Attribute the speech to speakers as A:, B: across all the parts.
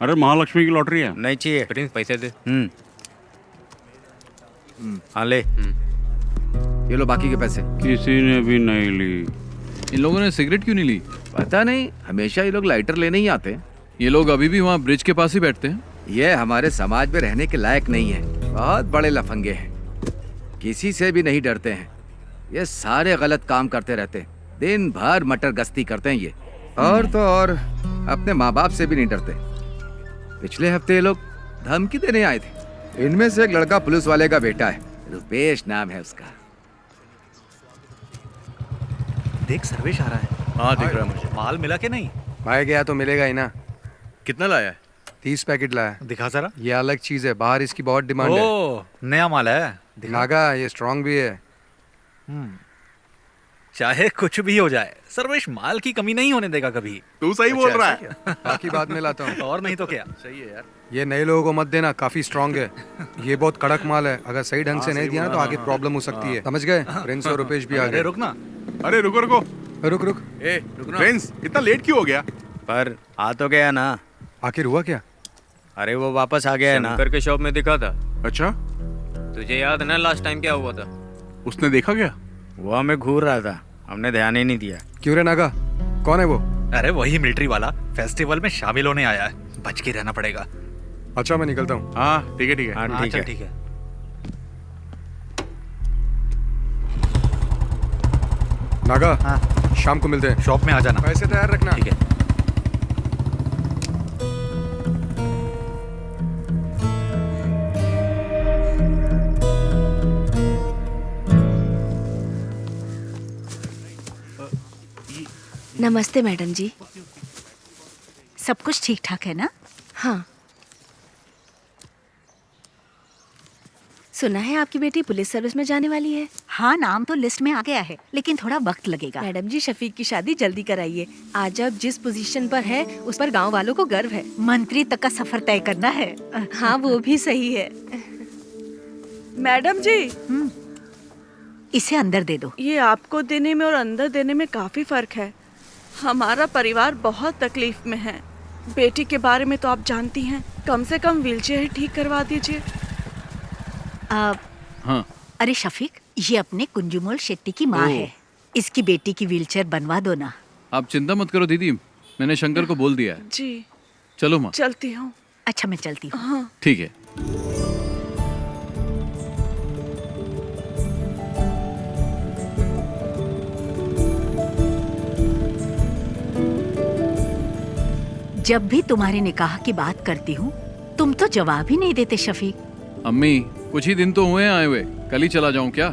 A: अरे महालक्ष्मी की लॉटरी है।
B: नहीं चाहिए।
C: प्रिंस पैसे दे।
B: हाँ ले।
D: ये लो बाकी के पैसे।
A: किसी ने भी नहीं ली।
C: इन लोगों ने सिगरेट क्यों नहीं ली?
D: पता नहीं, हमेशा ये लोग लाइटर लेने ही आते हैं।
C: ये लोग अभी भी वहाँ ब्रिज के पास ही बैठते हैं।
D: ये हमारे समाज में रहने के लायक नहीं है। बहुत बड़े लफंगे हैं, किसी से भी नहीं डरते हैं। ये सारे गलत काम करते रहते हैं, दिन भर मटर गश्ती करते हैं ये। और तो और अपने माँ बाप से भी नहीं डरते। पिछले हफ्ते ये लोग धमकी देने आए थे। इनमें से एक लड़का पुलिस वाले का बेटा है, रुपेश नाम है उसका।
E: देख सर्वेश आ रहा है।
F: हाँ दिख रहा है मुझे।
E: माल मिला के नहीं?
G: भाई गया तो मिलेगा ही ना।
F: कितना लाया है?
G: 30 पैकेट लाया।
E: दिखा जरा।
G: ये अलग चीज है, बाहर इसकी बहुत डिमांड है।
E: ओ नया माल है। दिखा।
G: नागा ये स्ट्रांग भी है।
E: चाहे कुछ भी हो जाए, सर्वेश माल की कमी नहीं होने देगा कभी।
F: तू सही बोल रहा है।
G: बाकी बाद में लाता हूँ।
E: और नहीं तो क्या।
F: सही है यार।
G: ये नए लोगों को मत देना, काफी स्ट्रांग है। ये बहुत कड़क माल है, अगर सही ढंग से नहीं दिया ना तो आगे प्रॉब्लम हो सकती है। समझ गए? प्रिंस और रुपेश भी आ
E: अरे
G: गए।
E: रुक ना।
F: अरे रुको रुको।
G: रुक रुक,
F: ए प्रिंस इतना लेट क्यों हो गया?
B: पर आ तो गया ना।
G: आखिर हुआ क्या?
B: अरे वो वापस आ गया है ना।
C: शंकर के शॉप में दिखा था।
F: अच्छा,
C: तुझे याद है ना लास्ट टाइम क्या हुआ था?
F: उसने देखा क्या?
B: वो हमें घूर रहा था, हमने ध्यान ही नहीं दिया।
G: क्यों रे नागा, कौन है वो?
E: अरे वही मिलिट्री वाला, फेस्टिवल में शामिल होने आया है। बच के रहना पड़ेगा।
G: अच्छा मैं निकलता हूँ।
F: हाँ ठीक है ठीक है।
B: हाँ
E: हाँ
B: ठीक
E: चल
B: है।
E: ठीक है।
G: नागा
E: हाँ
G: शाम को मिलते हैं।
E: शॉप में आ जाना।
G: पैसे तैयार रखना।
E: ठीक है।
H: नमस्ते मैडम जी।
I: सब कुछ ठीक ठाक है ना?
H: हाँ, सुना है आपकी बेटी पुलिस सर्विस में जाने वाली है।
I: हाँ, नाम तो लिस्ट में आ गया है, लेकिन थोड़ा वक्त लगेगा।
H: मैडम जी, शफीक की शादी जल्दी कराइए। आज अब जिस पोजीशन पर है उस पर गांव वालों को गर्व है।
I: मंत्री तक का सफर तय करना है।
H: हाँ वो भी सही है। मैडम जी,
I: इसे अंदर दे दो।
J: ये आपको देने में और अंदर देने में काफी फर्क है। हमारा परिवार बहुत तकलीफ में है। बेटी के बारे में तो आप जानती हैं, कम से कम व्हीलचेयर ठीक करवा दीजिए।
C: हाँ।
I: अरे शफीक, ये अपने कुंजुमोल शेट्टी की माँ है। इसकी बेटी की व्हीलचेयर बनवा दो ना।
C: आप चिंता मत करो दीदी, मैंने शंकर को बोल दिया है।
J: जी
C: चलो माँ।
J: चलती हूँ।
I: अच्छा मैं चलती हूँ।
J: हाँ
C: ठीक है।
I: जब भी तुम्हारे निकाह की बात करती हूँ, तुम तो जवाब ही नहीं देते शफीक।
C: अम्मी कुछ ही दिन तो हुए हैं आए हुए, कल ही चला जाऊं क्या?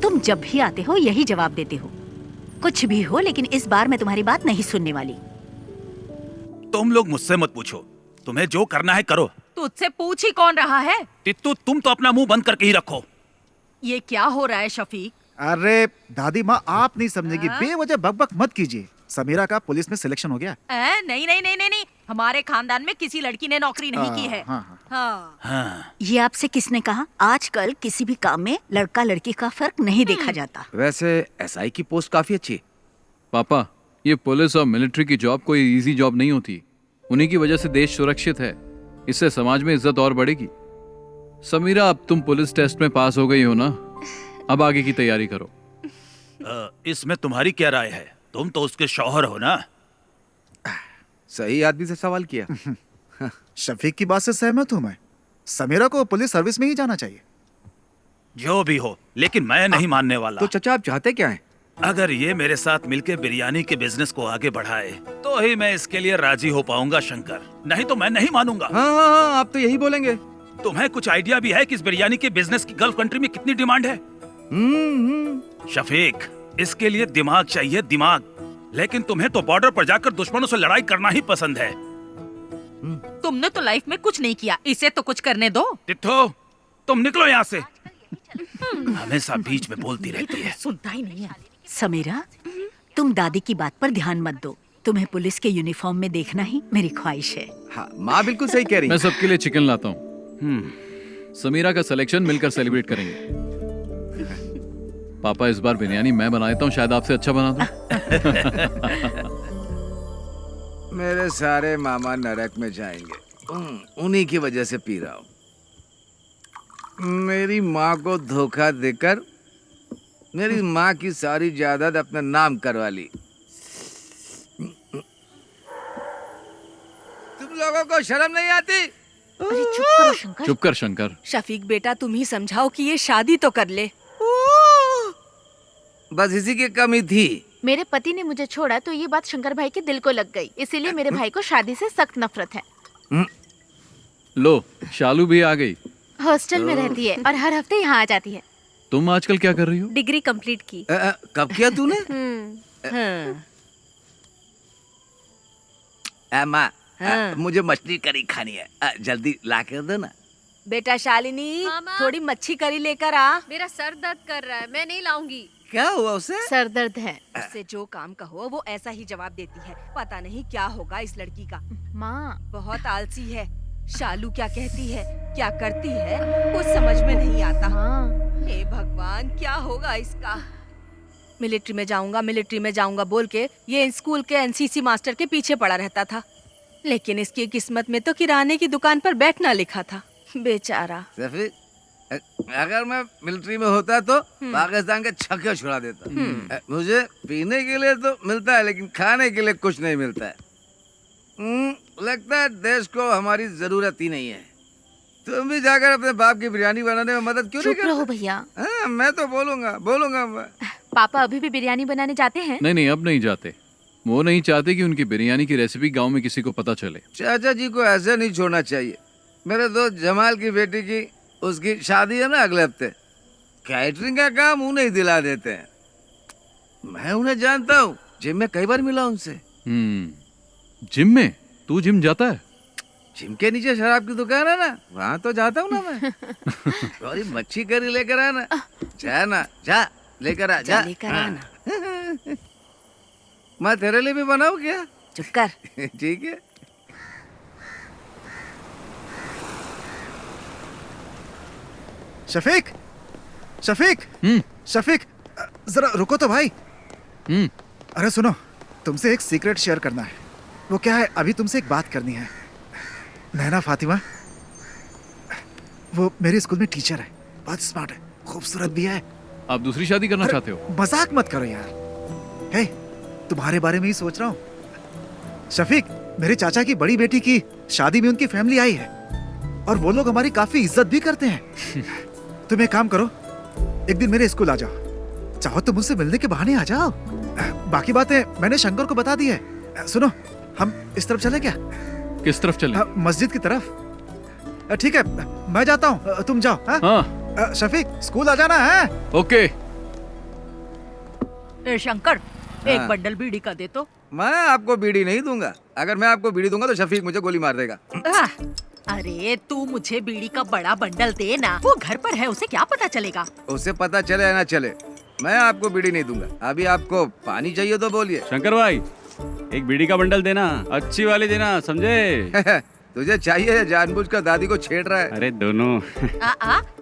I: तुम जब भी आते हो यही जवाब देते हो। कुछ भी हो, लेकिन इस बार मैं तुम्हारी बात नहीं सुनने वाली।
K: तुम लोग मुझसे मत पूछो, तुम्हें जो करना है करो।
L: तुझसे पूछ ही कौन रहा है?
K: तित्तू तुम तो अपना मुंह बंद करके ही रखो।
L: ये क्या हो रहा है शफीक?
M: अरे दादी माँ, आप नहीं समझेगी, बेवजह बकबक मत कीजिए। समीरा का पुलिस में सिलेक्शन हो गया।
L: नहीं नहीं नहीं नहीं नहीं, हमारे खानदान में किसी लड़की ने नौकरी नहीं की है।
K: हाँ।
I: ये आपसे किसने कहा? आजकल किसी भी काम में लड़का लड़की का फर्क नहीं देखा जाता।
D: वैसे एसआई की पोस्ट काफी अच्छी है।
C: पापा, ये पुलिस और मिलिट्री की जॉब कोई इजी जॉब नहीं होती। उन्हीं की वजह से देश सुरक्षित है, इससे समाज में इज्जत और बढ़ेगी। समीरा, अब तुम पुलिस टेस्ट में पास हो गई हो ना, अब आगे की तैयारी करो।
K: इसमें तुम्हारी क्या राय है? तुम तो उसके शौहर हो ना।
D: सही आदमी से सवाल किया।
M: शफीक की बात से सहमत हूँ मैं। समीरा को पुलिस सर्विस में ही जाना चाहिए।
K: जो भी हो, लेकिन मैं नहीं मानने वाला।
D: तो चचा आप चाहते क्या हैं?
K: अगर ये मेरे साथ मिलके बिरयानी के बिजनेस को आगे बढ़ाए तो ही मैं इसके लिए राजी हो पाऊंगा शंकर, नहीं तो मैं नहीं मानूंगा।
D: हाँ, आप तो यही बोलेंगे।
K: तुम्हें कुछ आइडिया भी है कि इस बिरयानी के बिजनेस की गल्फ कंट्री में कितनी डिमांड है? शफीक, इसके लिए दिमाग चाहिए, दिमाग। लेकिन तुम्हें तो बॉर्डर पर जाकर दुश्मनों से लड़ाई करना ही पसंद है।
L: तुमने तो लाइफ में कुछ नहीं किया, इसे तो कुछ करने दो।
K: तित्थो, तुम निकलो यहाँ से। हमेशा बीच में बोलती रहती है।
L: सुनता ही नहीं है।
I: समीरा, तुम दादी की बात पर ध्यान मत दो। तुम्हें पुलिस के यूनिफॉर्म में देखना ही मेरी ख्वाहिश है।
D: हाँ, माँ बिल्कुल सही कह रही है।
C: मैं सबके लिए चिकन लाता हूँ। समीरा का सिलेक्शन मिलकर सेलिब्रेट करेंगे। पापा, इस बार बिरयानी मैं बना देता हूँ, शायद आपसे अच्छा बना दूं।
D: मेरे सारे मामा नरक में जाएंगे, उन्हीं की वजह से पी रहा हूँ। मेरी माँ को धोखा देकर मेरी माँ की सारी जायदाद अपने नाम करवा ली। तुम लोगों को शर्म नहीं आती?
H: अरे चुप करो शंकर।
C: चुप कर शंकर।
H: शफीक बेटा तुम ही समझाओ कि ये शादी तो कर ले।
D: बस इसी की कमी थी।
N: मेरे पति ने मुझे छोड़ा तो ये बात शंकर भाई के दिल को लग गई, इसीलिए मेरे भाई को शादी से सख्त नफरत है।
C: लो शालू भी आ गई।
N: हॉस्टल में रहती है और हर हफ्ते यहाँ आ जाती है।
C: तुम आजकल क्या कर रही हो?
H: डिग्री कंप्लीट की।
D: कब किया तूने? माँ मुझे मछली करी खानी है, जल्दी ला कर दो ना।
H: बेटा शालिनी थोड़ी मच्छी करी लेकर आ।
O: मेरा सर दर्द कर रहा है, मैं नहीं लाऊंगी।
D: क्या हुआ उसे?
N: सर दर्द है।
H: उससे जो काम कहो वो ऐसा ही जवाब देती है। पता नहीं क्या होगा इस लड़की का।
N: माँ
H: बहुत आलसी है। शालू क्या कहती है क्या करती है कुछ समझ में नहीं आता। हे भगवान क्या होगा इसका। मिलिट्री में जाऊंगा बोल के ये स्कूल के एनसीसी मास्टर के पीछे पड़ा रहता था, लेकिन इसकी किस्मत में तो किराने की दुकान पर बैठना लिखा था। बेचारा।
D: अगर मैं मिलिट्री में होता तो पाकिस्तान के छक्के छुड़ा देता। मुझे पीने के लिए तो मिलता है लेकिन खाने के लिए कुछ नहीं मिलता है। लगता है देश को हमारी जरूरत ही नहीं है। तुम भी जाकर अपने बाप की बिरयानी बनाने में मदद क्यों नहीं करते?
N: चुप रहो भैया।
D: मैं तो बोलूंगा मैं।
N: पापा अभी भी बिरयानी बनाने जाते हैं?
C: नहीं अब नहीं जाते। वो नहीं चाहते कि उनकी बिरयानी की रेसिपी गांव में किसी को पता चले।
D: चाचा जी को ऐसे नहीं छोड़ना चाहिए। मेरे दोस्त जमाल की बेटी की उसकी शादी है ना अगले हफ्ते। कैटरिंग का काम उन्हें ही दिला देते हैं। मैं उन्हें जानता हूँ, जिम में कई बार मिला उनसे।
C: जिम में? तू जिम जाता है?
D: जिम के नीचे शराब की दुकान है ना, वहाँ तो जाता हूँ ना मैं। थोड़ी मच्छी करी लेकर आना। जा लेकर आ जा।
H: लेकर आना।
D: मैं तेरे लिए भी बनाऊँ क्या?
H: चुप कर।
D: ठीक है।
M: शफीक शफीक जरा रुको तो भाई। अरे सुनो, तुमसे एक सीक्रेट शेयर करना है। वो क्या है, अभी तुमसे एक बात करनी है। नैना फातिमा वो मेरे स्कूल में टीचर है, बहुत स्मार्ट है, खूबसूरत भी है।
C: आप दूसरी शादी करना चाहते हो?
M: मजाक मत करो यार। हे, तुम्हारे बारे में ही सोच रहा हूँ। शफीक, मेरे चाचा की बड़ी बेटी की शादी में उनकी फैमिली आई है और वो लोग हमारी काफी इज्जत भी करते हैं। तुम एक काम करो, एक दिन मेरे स्कूल आ जाओ। चाहो तो मुझसे मिलने के बहाने आ जाओ। बाकी बातें मैंने शंकर को बता दी है। सुनो, हम इस तरफ चले क्या?
C: किस तरफ चले?
M: मस्जिद की तरफ। ठीक है, मैं जाता हूँ, तुम जाओ। हाँ? शफीक, स्कूल आ जाना है।
C: ओके।
L: शंकर, एक बंडल बीड़ी का दे तो।
D: मैं आपको बीड़ी नहीं दूंगा। अगर मैं आपको बीड़ी दूंगा तो शफीक मुझे गोली मार देगा।
L: अरे तू मुझे बीड़ी का बड़ा बंडल दे ना। वो घर पर है, उसे क्या पता चलेगा?
D: उसे पता चले या ना चले, मैं आपको बीड़ी नहीं दूंगा। अभी आपको पानी चाहिए तो बोलिए।
A: शंकर भाई, एक बीड़ी का बंडल देना, अच्छी वाली देना, समझे?
D: तुझे चाहिए या जानबूझकर दादी को छेड़ रहा है?
A: अरे दोनों।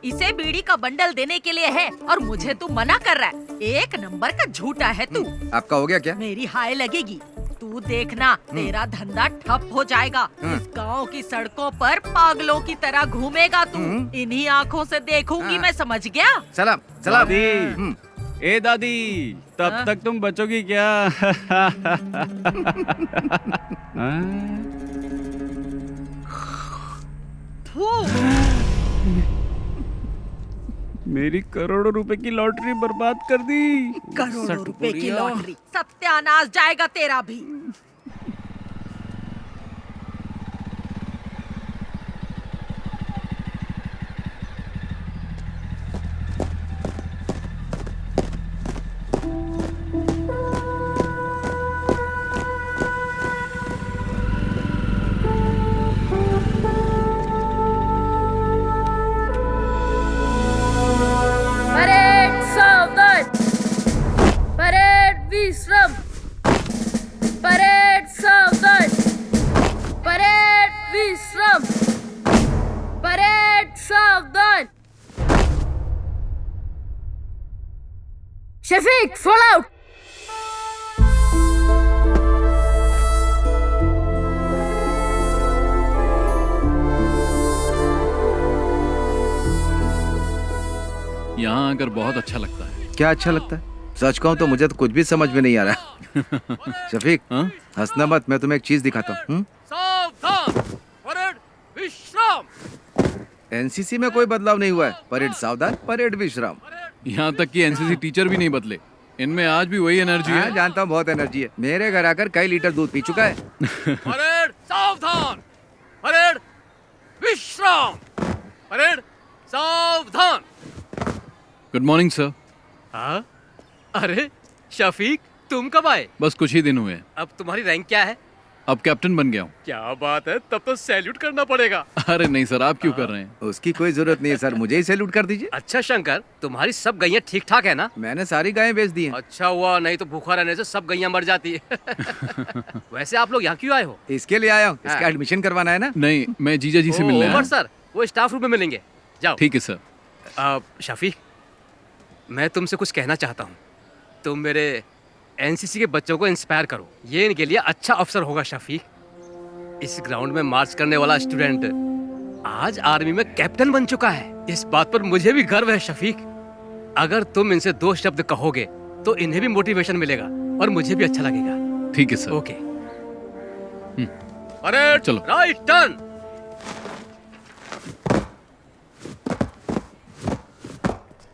L: इसे बीड़ी का बंडल देने के लिए है और मुझे तू मना कर रहा है। एक नंबर का झूठा है तू।
D: आपका हो गया क्या?
L: मेरी हाय लगेगी। तू देखना, तेरा धंधा ठप हो जाएगा। इस गांव की सड़कों पर पागलों की तरह घूमेगा तू। इन्हीं आँखों से देखूंगी मैं, समझ गया?
D: सलाम।
A: दादी, ए दादी, तब तक तुम बचोगी क्या? मेरी करोड़ों रुपए की लॉटरी बर्बाद कर दी।
L: करोड़ों रुपए की लॉटरी, सत्यानाश जाएगा तेरा भी।
O: Shafiq, fall out!
C: यहाँ आकर बहुत अच्छा लगता है।
D: क्या अच्छा लगता है? सच कहूँ तो मुझे तो कुछ भी समझ में नहीं आ रहा। शफीक, हंसना मत, मैं तुम्हें एक चीज दिखाता हूँ।
B: सावधान, परेड विश्राम।
D: एनसीसी में कोई बदलाव नहीं हुआ है। परेड सावधान, परेड विश्राम।
C: यहाँ तक कि एनसीसी टीचर भी नहीं बदले, इनमें आज भी वही एनर्जी है।
D: जानता हूँ, बहुत एनर्जी है। मेरे घर आकर कई लीटर दूध पी चुका है।
B: परेड सावधान, परेड विश्राम, परेड सावधान।
C: Good morning sir.
P: हाँ? अरे शफीक, तुम कब आए?
C: बस कुछ ही दिन हुए हैं।
P: अब तुम्हारी रैंक क्या है?
C: अब कैप्टन बन गया हूँ।
P: क्या बात है, तब तो सैल्यूट करना पड़ेगा।
C: अरे नहीं सर, आप क्यों कर रहे हैं?
D: उसकी कोई जरूरत नहीं है सर, मुझे ही सैल्यूट कर दीजिए।
P: अच्छा शंकर, तुम्हारी सब गैया ठीक ठाक है ना?
D: मैंने सारी गायें बेच दी हैं।
P: अच्छा हुआ, नहीं तो भूखा रहने से सब गैया मर जाती है। वैसे आप लोग यहाँ क्यों आए हो?
D: इसके लिए आया हूँ, इसका एडमिशन करवाना है ना।
C: नहीं, मैं जीजा जी से मिलने आया
P: उमर
C: हूँ।
P: सर, वो स्टाफ रूम में मिलेंगे, जाओ।
C: ठीक है सर।
P: शफीक, मैं तुमसे कुछ कहना चाहता हूँ। तुम मेरे एनसीसी के बच्चों को इंस्पायर करो, ये इनके लिए अच्छा अवसर होगा। शफीक, इस ग्राउंड में मार्च करने वाला स्टूडेंट आज आर्मी में कैप्टन बन चुका है। इस बात पर मुझे भी गर्व है शफीक। अगर तुम इनसे 2 शब्द कहोगे तो इन्हें भी मोटिवेशन मिलेगा और मुझे भी अच्छा लगेगा।
C: ठीक है सर।
P: ओके। परेड
C: चलो।
P: Right turn.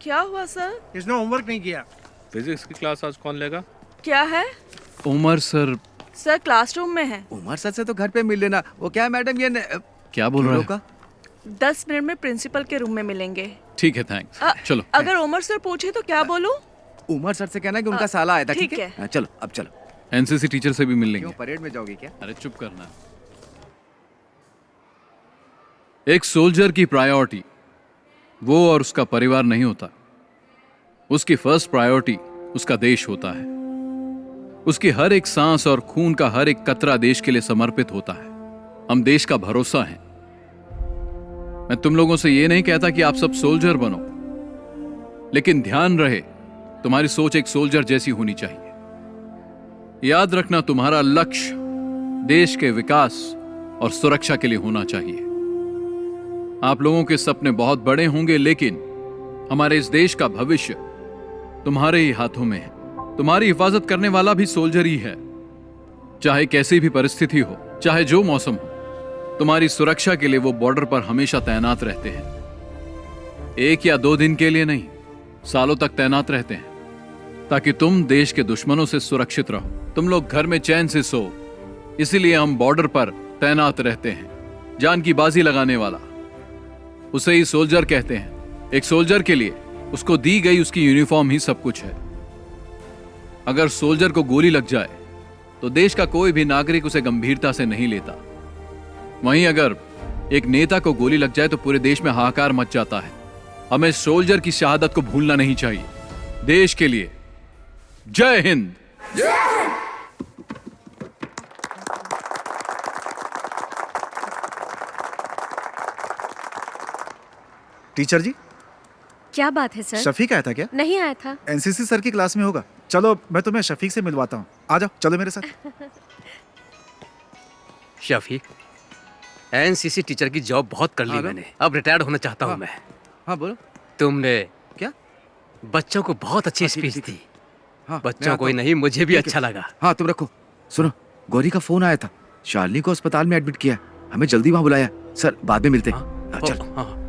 J: क्या हुआ सर?
B: इसने होमवर्क नहीं किया।
E: फिजिक्स की क्लास आज कौन लेगा?
J: क्या है?
C: उमर सर।
J: सर क्लासरूम में है।
D: उमर सर से तो घर पे मिल लेना। वो क्या है मैडम, ये
C: क्या बोल रहे हैं?
J: 10 मिनट में प्रिंसिपल के रूम में मिलेंगे।
C: ठीक है, थैंक्स। चलो।
J: अगर उमर सर पूछे तो क्या बोलूं?
D: उमर सर से कहना कि उनका साला आया था।
J: ठीक है।
D: हाँ, चलो अब चलो।
C: एनसीसी टीचर से भी मिल लेंगे।
D: क्यों, परेड में जाओगे क्या?
C: अरे चुप करना। एक सोल्जर की प्रायोरिटी वो और उसका परिवार नहीं होता। उसकी फर्स्ट प्रायोरिटी उसका देश होता है। उसकी हर एक सांस और खून का हर एक कतरा देश के लिए समर्पित होता है। हम देश का भरोसा हैं। मैं तुम लोगों से यह नहीं कहता कि आप सब सोल्जर बनो, लेकिन ध्यान रहे तुम्हारी सोच एक सोल्जर जैसी होनी चाहिए। याद रखना, तुम्हारा लक्ष्य देश के विकास और सुरक्षा के लिए होना चाहिए। आप लोगों के सपने बहुत बड़े होंगे, लेकिन हमारे इस देश का भविष्य तुम्हारे ही हाथों में है। तुम्हारी हिफाजत करने वाला भी सोल्जर ही है। चाहे कैसी भी परिस्थिति हो, चाहे जो मौसम हो, तुम्हारी सुरक्षा के लिए वो बॉर्डर पर हमेशा तैनात रहते हैं। 1 या 2 दिन के लिए नहीं, सालों तक तैनात रहते हैं, ताकि तुम देश के दुश्मनों से सुरक्षित रहो, तुम लोग घर में चैन से सो। इसीलिए हम बॉर्डर पर तैनात रहते हैं। जान की बाजी लगाने वाला, उसे ही सोल्जर कहते हैं। एक सोल्जर के लिए उसको दी गई उसकी यूनिफॉर्म ही सब कुछ है। अगर सोल्जर को गोली लग जाए तो देश का कोई भी नागरिक उसे गंभीरता से नहीं लेता। वहीं अगर एक नेता को गोली लग जाए तो पूरे देश में हाहाकार मच जाता है। हमें सोल्जर की शहादत को भूलना नहीं चाहिए। देश के लिए जय हिंद।
M: टीचर जी,
O: क्या बात है सर?
M: शफीक आया था क्या?
O: नहीं आया था।
M: एनसीसी सर की क्लास में होगा। चलो मैं तुम्हें शफीक से मिलवाता हूँ। आ जाओ, चलो मेरे साथ।
P: शफीक, एनसीसी टीचर की जॉब बहुत कर ली मैंने, अब रिटायर्ड होना चाहता हूँ मैं।
D: हाँ बोलो।
P: तुमने
D: क्या
P: बच्चों को बहुत अच्छी स्पीच दी।
D: हाँ,
P: बच्चों को ही नहीं, मुझे भी अच्छा लगा।
D: हाँ तुम रखो। सुनो, गौरी का फोन आया था। शालिनी को अस्पताल में एडमिट किया, हमें जल्दी वहां बुलाया। सर बाद में मिलते हैं। चल।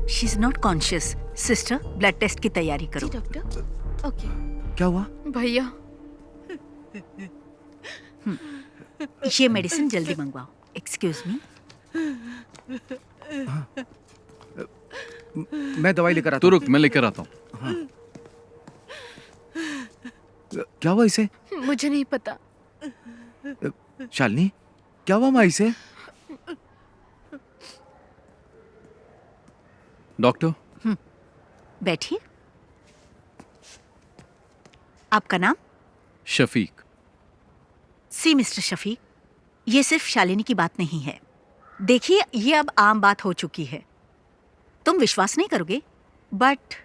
I: She is not conscious. Sister, blood test की तैयारी करो।
N: डॉक्टर। ओके।
D: क्या हुआ?
N: भैया,
I: ये मेडिसिन जल्दी मंगवाओ। Excuse me.
D: मैं दवाई लेकर आता
C: हूँ। रुक, मैं लेकर आता हूँ।
D: हाँ। क्या हुआ इसे?
N: मुझे नहीं पता।
D: शालिनी, क्या हुआ माँ इसे?
C: डॉक्टर।
I: बैठिए। आपका नाम?
C: शफीक।
I: सी मिस्टर शफीक, ये सिर्फ शालिनी की बात नहीं है, देखिए, ये अब आम बात हो चुकी है। तुम विश्वास नहीं करोगे, बट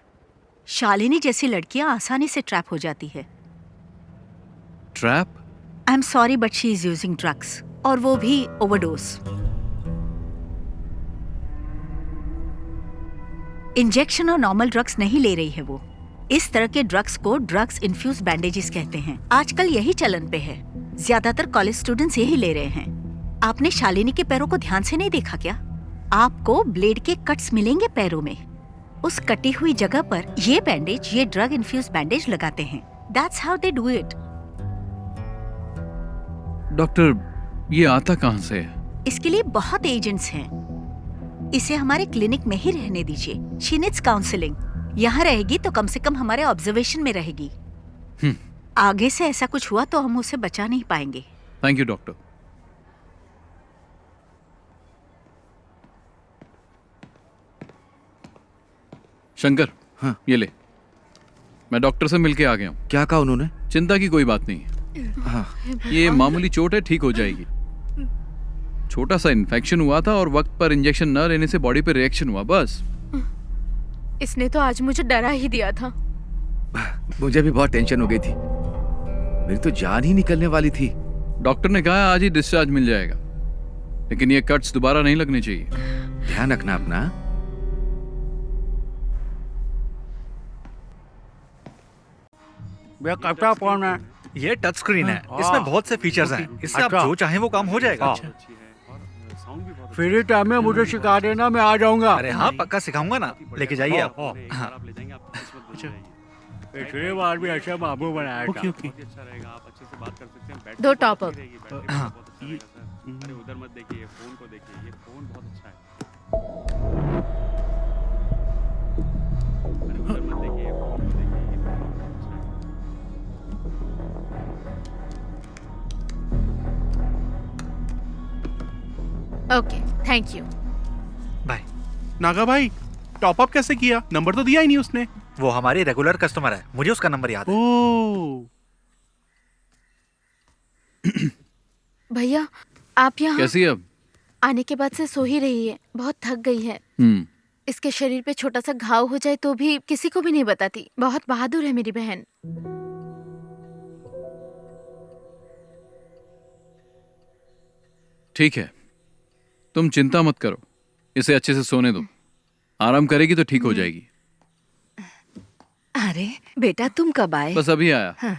I: शालिनी जैसी लड़कियां आसानी से ट्रैप हो जाती है।
C: Trap?
I: I am sorry but she is using drugs, और वो भी ओवरडोज। इंजेक्शन और नॉर्मल ड्रग्स नहीं ले रही है वो। इस तरह के ड्रग्स को ड्रग्स इन्फ्यूज बैंडेजेस कहते हैं। आजकल यही चलन पे है, ज्यादातर कॉलेज स्टूडेंट्स यही ले रहे हैं। आपने शालिनी के पैरों को ध्यान से नहीं देखा क्या? आपको ब्लेड के कट्स मिलेंगे पैरों में। उस कटी हुई जगह पर ये बैंडेज, ये ड्रग इन्फ्यूज बैंडेज लगाते हैं। That's how they do it.
C: Doctor, ये आता कहाँ से है?
I: इसके लिए बहुत एजेंट्स हैं। इसे हमारे क्लिनिक में ही रहने दीजिए। She needs counselling. यहाँ रहेगी तो कम से कम हमारे ऑब्जर्वेशन में रहेगी। आगे से ऐसा कुछ हुआ तो हम उसे बचा नहीं पाएंगे।
C: Thank you doctor. शंकर,
D: हाँ,
C: ये ले। मैं डॉक्टर से मिलके आ गया हूँ।
D: क्या कहा उन्होंने?
C: चिंता की कोई बात नहीं है।
D: हाँ।
C: ये मामूली चोट है, ठीक हो जाएगी। छोटा सा इन्फेक्शन हुआ था और वक्त पर इंजेक्शन न लेने से बॉडी पे रिएक्शन हुआ, बस।
N: इसने तो आज मुझे डरा ही दिया था।
D: मुझे भी बहुत टेंशन हो गई थी। मेरी तो जान ही निकलने वाली थी।
C: डॉक्टर ने कहा आज ही डिस्चार्ज मिल जाएगा, लेकिन ये कट्स दोबारा नहीं लगने चाहिए।
D: ध्यान रखना अपना।
B: भैया फोन है।
E: ये टच स्क्रीन है, इसमें बहुत से फीचर्स हैं। इससे आप जो चाहें वो काम हो जाएगा।
B: फ्री टाइम में मुझे सिखा देना, मैं आ जाऊंगा।
E: अरे हाँ, पक्का सिखाऊंगा ना। लेके जाइए आप। हाँ।
B: पिछले बार भी ऐसे बाबू बनाया था।
N: दो टॉप अप।
E: हाँ।
A: अरे उधर मत देखिए, फोन को देखिए। ये फोन बहुत अच्छा है। अरे उधर मत देखिए, फोन को देखिए। ये फोन बहुत अच्छा है।
N: Okay, thank you.
E: Bye.
F: Naga भाई, टॉप अप कैसे किया? नंबर तो दिया ही नहीं उसने।
E: वो हमारी रेगुलर कस्टमर है, मुझे उसका नंबर याद है।
N: भैया, आप यहाँ
C: कैसी है अब?
N: आने के बाद से सो ही रही है, बहुत थक गई है। इसके शरीर पे छोटा सा घाव हो जाए तो भी किसी को भी नहीं बताती। बहुत बहादुर है मेरी बहन।
C: ठीक है, तुम चिंता मत करो, इसे अच्छे से सोने दो। आराम करेगी तो ठीक हो जाएगी।
H: अरे बेटा, तुम कब आए?
C: बस अभी आया।
H: हाँ,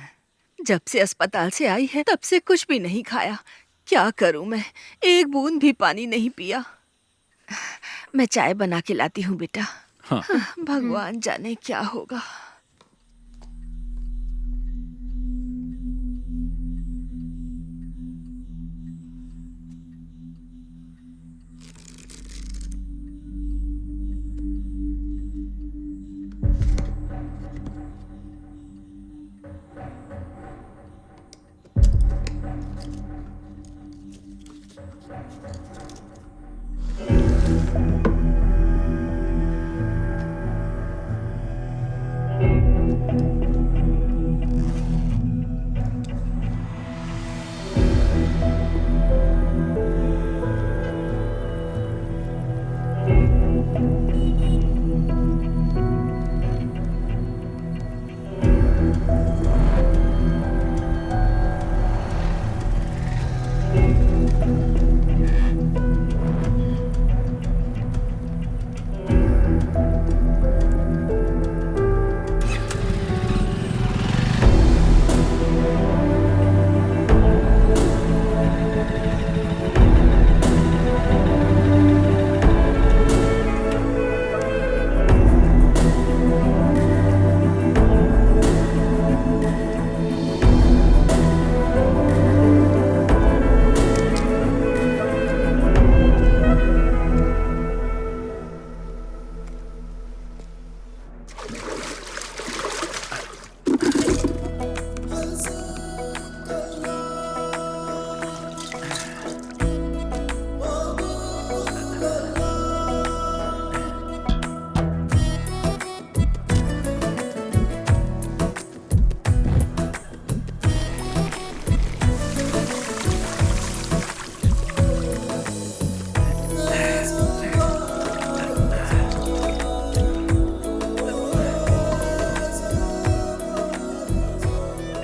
H: जब से अस्पताल से आई है तब से कुछ भी नहीं खाया। क्या करूं मैं, एक बूंद भी पानी नहीं पिया। मैं चाय बना के लाती हूँ बेटा।
C: हाँ।
H: भगवान जाने क्या होगा।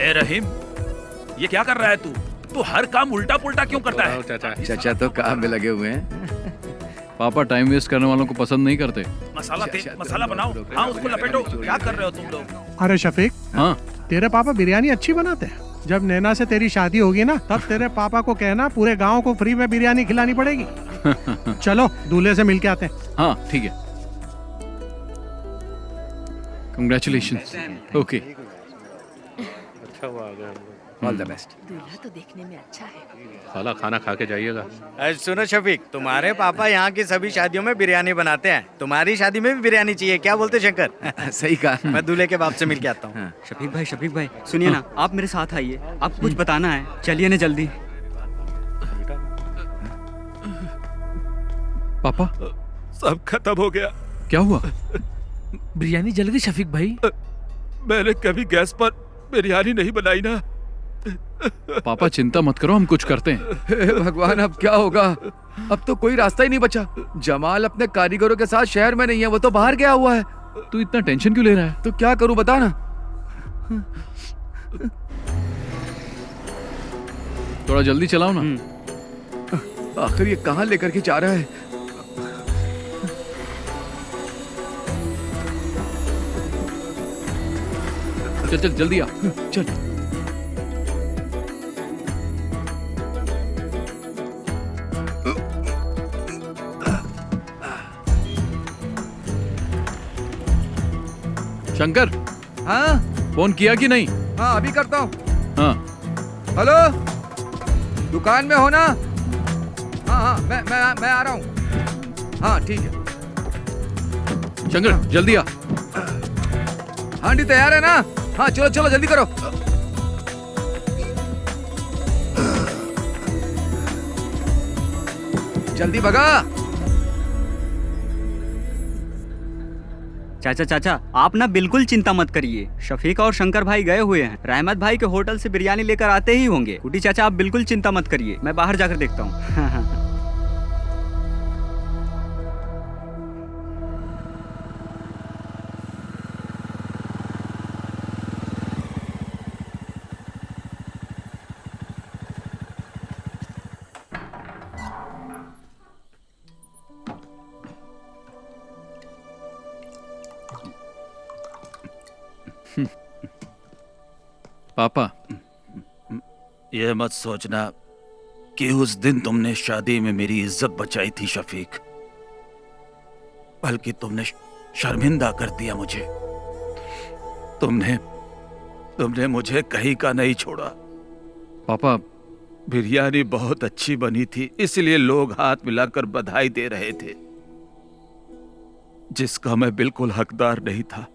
K: ए रहीम, ये क्या कर रहा है तू? तू हर काम उल्टा पुल्टा क्यों करता है?
D: चाचा तो काम में लगे हुए हैं।
C: पापा टाइम वेस्ट करने वालों को पसंद नहीं करते।
K: मसाला बनाओ। हाँ, उसको लपेटो। क्या कर रहे हो तुम लोग?
Q: अरे शफीक,
C: हाँ
Q: तेरे पापा बिरयानी अच्छी बनाते हैं। जब नैना से तेरी शादी होगी ना, तब तेरे पापा को कहना पूरे गांव को फ्री में बिरयानी खिलानी पड़ेगी। चलो दूल्हे से मिलके आते हैं।
C: हाँ ठीक है। कंग्रेचुलेशंस। ओके,
B: अच्छा हुआ आ गए हम लोग।
D: All the best.
I: दूल्हा तो देखने में अच्छा है।
B: साला खाना खा के जाइएगा।
R: सुनो शफीक, तुम्हारे पापा यहाँ की सभी शादियों में बिरयानी बनाते हैं। तुम्हारी शादी में भी बिरयानी चाहिए, क्या बोलते शंकर?
D: सही कहा।
R: मैं दूल्हे के बाप से मिल के आता हूँ।
S: शफीक भाई सुनिए ना, आप मेरे साथ आइए, आपको कुछ बताना है। चलिए ना जल्दी।
C: पापा
K: सब खत्म हो गया।
C: क्या हुआ?
T: बिरयानी जल गई शफीक भाई।
K: मैंने कभी गैस पर बिरयानी नहीं बनाई ना।
C: पापा चिंता मत करो, हम कुछ करते हैं।
D: हे भगवान, अब क्या होगा? अब तो कोई रास्ता ही नहीं बचा। जमाल अपने कारीगरों के साथ शहर में नहीं है, वो तो बाहर गया हुआ है।
C: तू इतना टेंशन क्यों ले रहा है?
D: तो क्या करूं बता ना।
C: थोड़ा जल्दी चलाओ ना।
D: आखिर ये कहाँ लेकर के जा रहा है?
C: चल चल जल्दी आ।
D: चल।
C: शंकर,
D: हाँ
C: फोन किया कि नहीं?
D: हाँ अभी करता हूँ।
C: हाँ
D: हेलो, दुकान में हो ना? हाँ हाँ मैं आ रहा हूँ। हाँ ठीक है।
C: शंकर जल्दी आ।
D: हांडी तैयार है ना? हाँ चलो चलो जल्दी करो। जल्दी भगा।
S: चाचा आप ना बिल्कुल चिंता मत करिए। शफीक और शंकर भाई गए हुए हैं, रहमत भाई के होटल से बिरयानी लेकर आते ही होंगे। कुटी चाचा आप बिल्कुल चिंता मत करिए, मैं बाहर जाकर देखता हूँ।
C: पापा,
K: यह मत सोचना कि उस दिन तुमने शादी में मेरी इज्जत बचाई थी शफीक, बल्कि तुमने शर्मिंदा कर दिया मुझे। तुमने मुझे कहीं का नहीं छोड़ा।
C: पापा,
K: बिरयानी बहुत अच्छी बनी थी, इसलिए लोग हाथ मिलाकर बधाई दे रहे थे, जिसका मैं बिल्कुल हकदार नहीं था।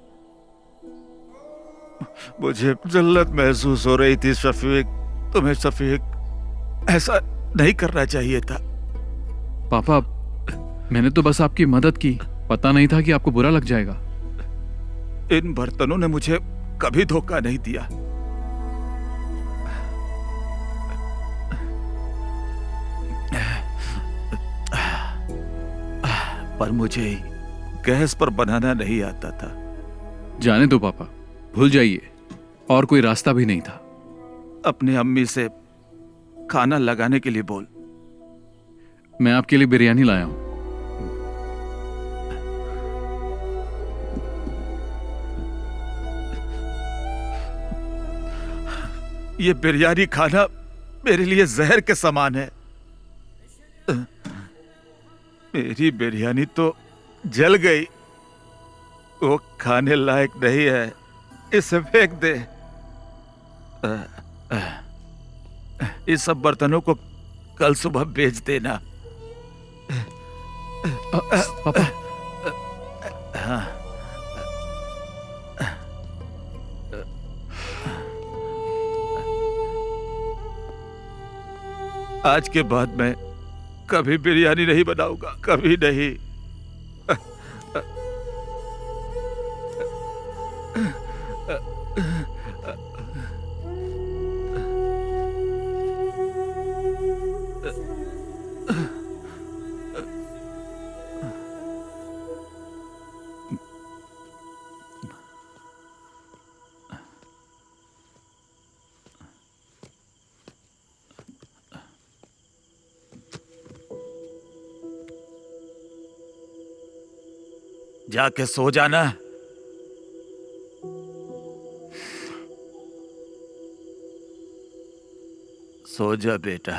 K: मुझे जल्लत महसूस हो रही थी शफीक। तुम्हें शफीक ऐसा नहीं करना चाहिए था।
C: पापा, मैंने तो बस आपकी मदद की, पता नहीं था कि आपको बुरा लग जाएगा।
K: इन बर्तनों ने मुझे कभी धोखा नहीं दिया। पर मुझे गैस पर बनाना नहीं आता था।
C: जाने दो पापा, भूल जाइए, और कोई रास्ता भी नहीं था।
K: अपनी अम्मी से खाना लगाने के लिए बोल।
C: मैं आपके लिए बिरयानी लाया हूं।
K: ये बिरयानी खाना मेरे लिए जहर के समान है। मेरी बिरयानी तो जल गई, वो खाने लायक नहीं है, इसे फेंक दे। इस सब बर्तनों को कल सुबह बेच देना।
C: पापा,
K: हाँ। आज के बाद मैं कभी बिरयानी नहीं बनाऊंगा, कभी नहीं। जाके सो जाना। सो जा बेटा।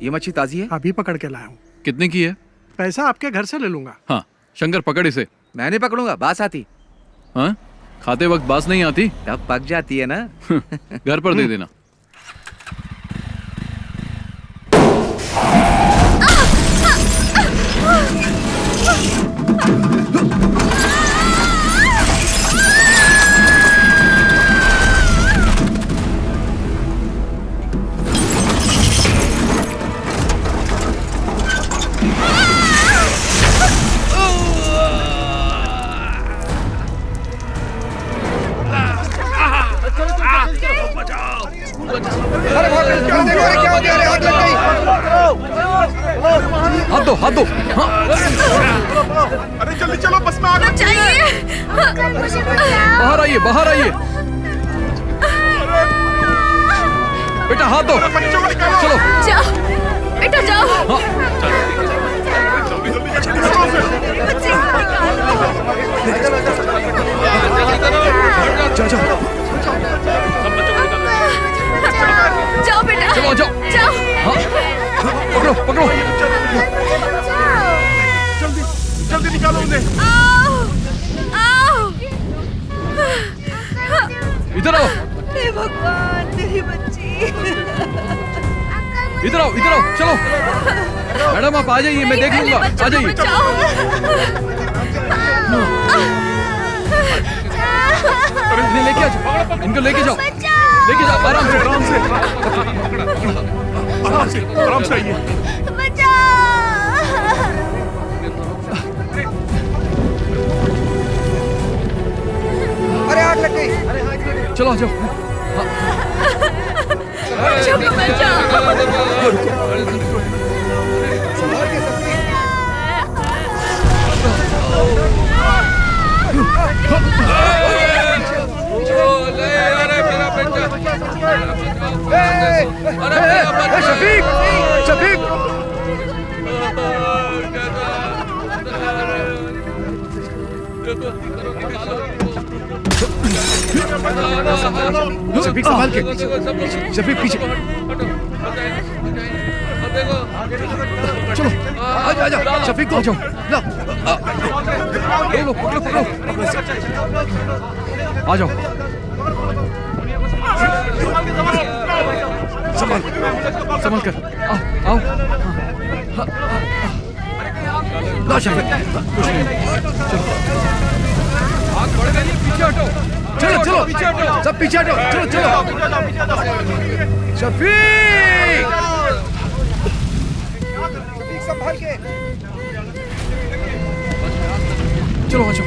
D: ये मच्छी ताजी है?
Q: अभी पकड़ के लाया हूँ।
C: कितने की है?
Q: पैसा आपके घर से ले लूंगा।
C: हाँ शंकर पकड़ इसे।
D: मैं नहीं पकड़ूंगा, बास आती।
C: हाँ खाते वक्त बास नहीं आती?
D: तब पक जाती है ना।
C: घर पर दे देना।
F: हाथ दो हाथ दो। अरे जल्दी चलो, बस में आग लग गई है।
C: बाहर आइए बाहर आइए। बेटा हाथ दो। चलो
N: जाओ बेटा जाओ। जाओ बेटा।
C: चलो जाओ
N: जाओ।
C: पकड़ो पकड़ो।
F: जल्दी जल्दी निकालो उन्हें।
C: इधर आओ।
H: हे भगवान मेरी बच्ची।
C: इधर आओ चलो। मैडम आप आ जाइए, मैं देख लूंगा। आ जाइए। इन्हें लेके आ जाओ, इनको लेके जाओ। लेके जाओ आराम से
F: आराम से आराम से आराम से आइए।
G: अरे आग लग गई।
C: चलो आ जाओ।
D: शफीक शफीक
G: शफीक संभाल के। शफीक पीछे।
C: चलो
G: आजा शफीक को।
C: आ जाओ।
G: लो पकड़ो पकड़ो।
C: आ जाओ। संभल कर। आओ।
G: लो शफीक।
C: आग बढ़ गई, पीछे हटो।
G: चलो चलो
C: पीछे हटो।
G: सब पीछे हटो। चलो चलो। शफीक संभाल के।
C: चलो आ जाओ।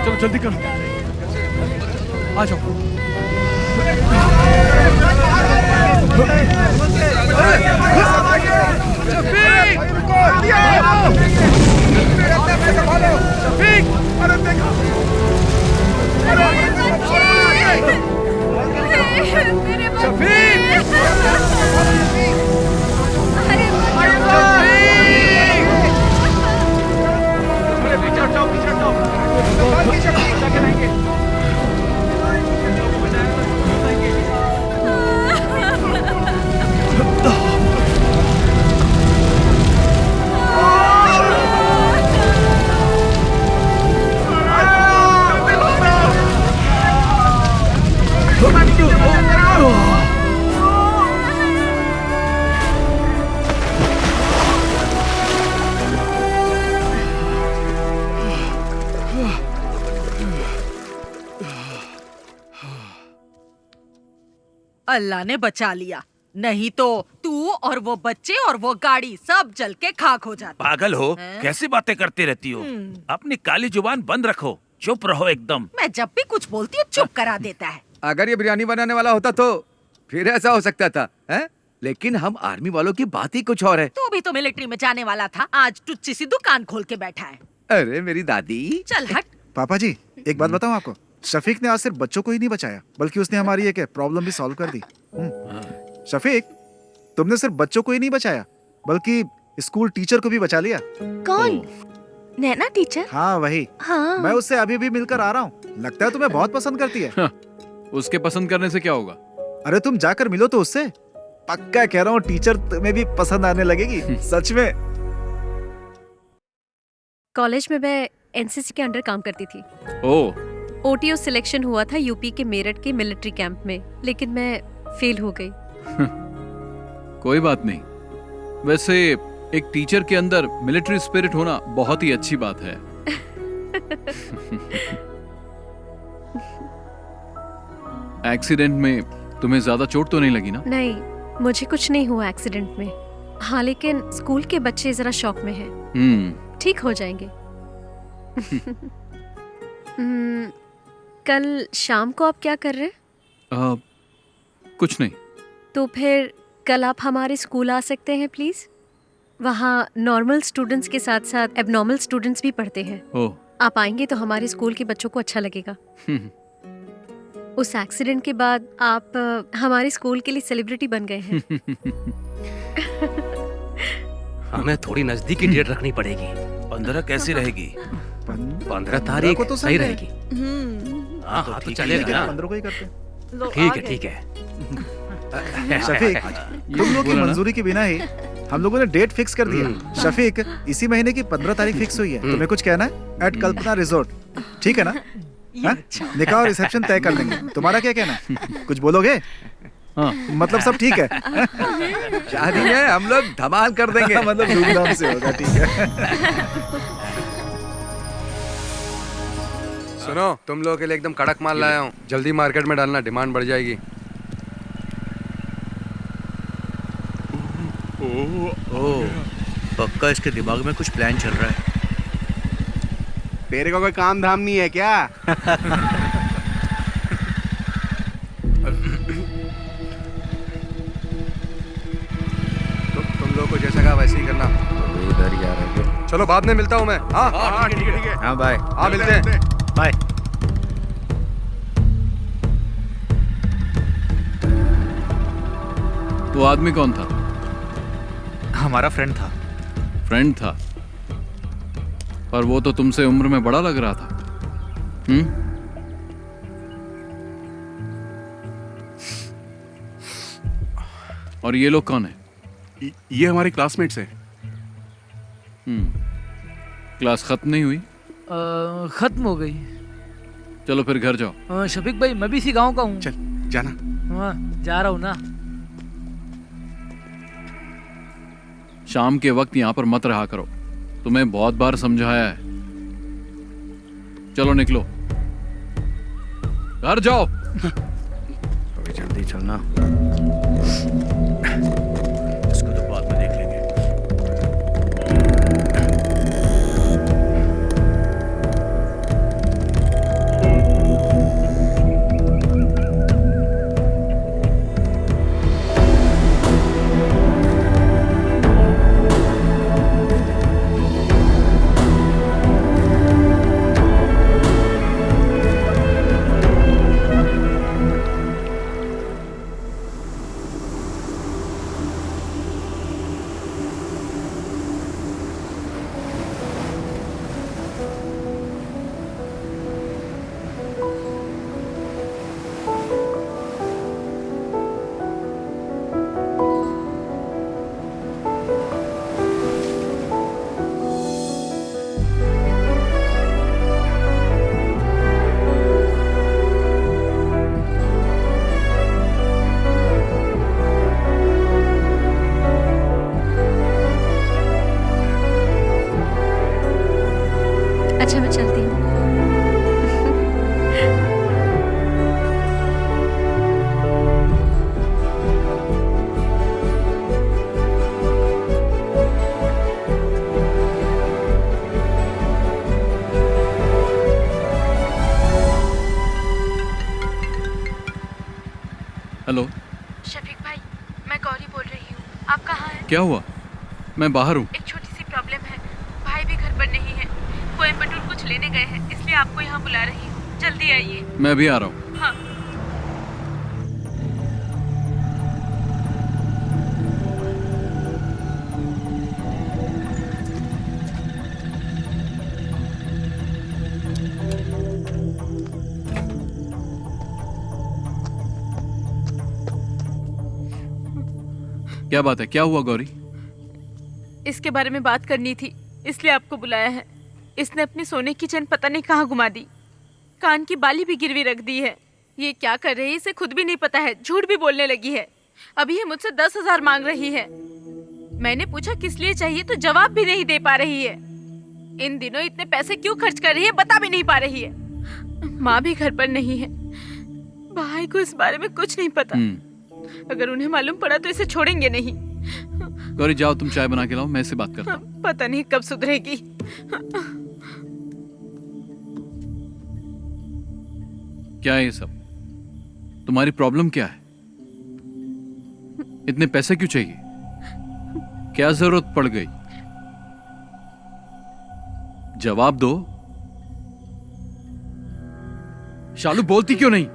C: चलो जल्दी करो। आ जाओ।
F: शफीक अरे देखो।
L: अल्लाह ने बचा लिया, नहीं तो तू और वो बच्चे और वो गाड़ी सब जल के खाक हो जाते।
K: पागल हो, कैसी बातें करती रहती हो? अपनी काली जुबान बंद रखो, चुप रहो एकदम।
L: मैं जब भी कुछ बोलती हूँ चुप करा देता है।
D: अगर ये बिरयानी बनाने वाला होता तो फिर ऐसा हो सकता था, हैं? लेकिन हम आर्मी वालों की बात ही कुछ और है।
L: तू भी तो मिलिट्री में जाने वाला था, आज टुच्ची सी दुकान खोल के बैठा है।
D: अरे मेरी दादी।
L: चल हट।
M: पापा जी एक बात बताऊं आपको, शफीक ने आज सिर्फ बच्चों को ही नहीं बचाया, बल्कि उसने हमारी एक प्रॉब्लम भी सॉल्व कर दी। शफीक, तुमने सिर्फ बच्चों को ही नहीं बचाया, बल्कि स्कूल टीचर को भी बचा लिया।
N: कौन? नैना टीचर?
M: हाँ वही।
N: हाँ।
M: मैं उससे अभी भी मिलकर आ रहा हूँ। लगता है तुम्हें बहुत पसंद करती है।
C: हाँ, उसके पसंद करने से क्या होगा?
M: अरे तुम जाकर मिलो तो उससे। पक्का कह रहा हूँ, टीचर तुम्हें भी पसंद आने लगेगी। सच में।
O: कॉलेज में मैं एनसीसी के अंडर काम करती थी।
C: ओह।
O: ओटीओ सिलेक्शन हुआ था यूपी के मेरठ के मिलिट्री कैंप में, लेकिन मैं फेल हो गई।
C: कोई बात नहीं। वैसे एक टीचर के अंदर मिलिट्री स्पिरिट होना बहुत ही अच्छी बात है। एक्सीडेंट में तुम्हें ज्यादा चोट तो नहीं लगी ना?
O: नहीं, मुझे कुछ नहीं हुआ एक्सीडेंट में। हाँ, लेकिन स्कूल के बच्चे जरा शॉक में हैं। ठीक हो जाएंगे। कल शाम को आप क्या कर रहे हैं?
C: कुछ नहीं।
O: तो फिर कल आप हमारे स्कूल आ सकते हैं प्लीज? वहाँ नॉर्मल स्टूडेंट्स के साथ साथ एबनॉर्मल स्टूडेंट्स भी पढ़ते हैं। आप आएंगे तो हमारे स्कूल के बच्चों को अच्छा लगेगा। उस एक्सीडेंट के बाद आप हमारे स्कूल के लिए सेलिब्रिटी बन गए हैं।
P: हमें थोड़ी नजदीकी डेट रखनी पड़ेगी।
K: 15 कैसी रहेगी?
P: 15 तारीख
M: तो
P: सही रहेगी। हाँ हाँ, तो चलेगा ना।
M: 15 को ही करते।
P: ठीक है ठीक है।
M: शफीक, तुम लोग की मंजूरी के बिना ही हम लोगों ने डेट फिक्स कर दिया। शफीक, इसी महीने की 15 तारीख फिक्स हुई है। तुम्हें कुछ कहना है? एट कल्पना रिजॉर्ट, ठीक है ना? निकाह और रिसेप्शन तय कर लेंगे। तुम्हारा क्या कहना है? कुछ बोलोगे? हाँ, मतलब सब ठीक है।
D: शादी में हम लोग धमाल कर देंगे।
M: मतलब धूमधाम से होगा। ठीक है।
G: सुनो, तुम लोगों के लिए एकदम कड़क माल लाया हूँ। जल्दी मार्केट में डालना, डिमांड बढ़ जाएगी।
E: ओह, पक्का इसके दिमाग में कुछ प्लान चल रहा है।
F: तेरे को कोई काम धाम नहीं है क्या?
G: तुम लोगों को जैसा कहा वैसे ही करना।
D: इधर ही आ रहे हो।
G: चलो बाद में मिलता हूँ मैं।
F: हाँ ठीक है ठीक है।
D: हाँ बाय।
G: हाँ मिलते हैं।
E: बाय।
C: वो आदमी कौन था?
E: हमारा फ्रेंड था।
C: फ्रेंड था? पर वो तो तुमसे उम्र में बड़ा लग रहा था। और ये लोग कौन है?
F: ये हमारे क्लासमेट्स हैं।
C: क्लास खत्म नहीं हुई?
T: खत्म हो गई।
C: चलो फिर घर जाओ।
T: शफीक भाई, मैं भी इसी गांव का हूँ।
F: चल जाना।
T: हाँ, जा रहा हूँ ना।
C: शाम के वक्त यहाँ पर मत रहा करो, तुम्हें बहुत बार समझाया है। चलो निकलो, घर जाओ।
D: अभी जल्दी चलना।
K: इसको तो बाद में देख लेंगे।
O: अच्छा, मैं चलती हूँ।
C: हेलो
N: शफीक भाई, मैं गौरी बोल रही हूँ। आप कहाँ हैं?
C: क्या हुआ? मैं बाहर हूँ।
N: एक छोटी सी प्रॉब्लम है। भाई भी घर पर नहीं है। कोयम्बटूर कुछ लेने गए हैं, इसलिए आपको यहाँ बुला रही हूँ।
O: जल्दी आइए।
C: मैं अभी आ रहा हूँ।
O: हाँ।
C: क्या बात है, क्या हुआ गौरी?
J: इसके बारे में बात करनी थी, इसलिए आपको बुलाया है। इसने अपनी सोने की चेन पता नहीं कहाँ घुमा दी, कान की बाली भी गिरवी रख दी है। ये क्या कर रही है इसे खुद भी नहीं पता है, झूठ भी बोलने लगी है। अभी ये मुझसे 10,000 मांग रही है। मैंने पूछा किस लिए चाहिए तो जवाब भी नहीं दे पा रही है। इन दिनों इतने पैसे क्यों खर्च कर रही है बता भी नहीं पा रही है। माँ भी घर पर नहीं है, भाई को इस बारे में कुछ नहीं पता। अगर उन्हें मालूम पड़ा तो इसे छोड़ेंगे नहीं।
C: गौरी जाओ, तुम चाय बना के लाओ, मैं इससे बात करता हूँ।
J: पता नहीं कब सुधरेगी।
C: क्या है ये सब? तुम्हारी प्रॉब्लम क्या है? इतने पैसे क्यों चाहिए? क्या जरूरत पड़ गई? जवाब दो। शालू बोलती क्यों नहीं?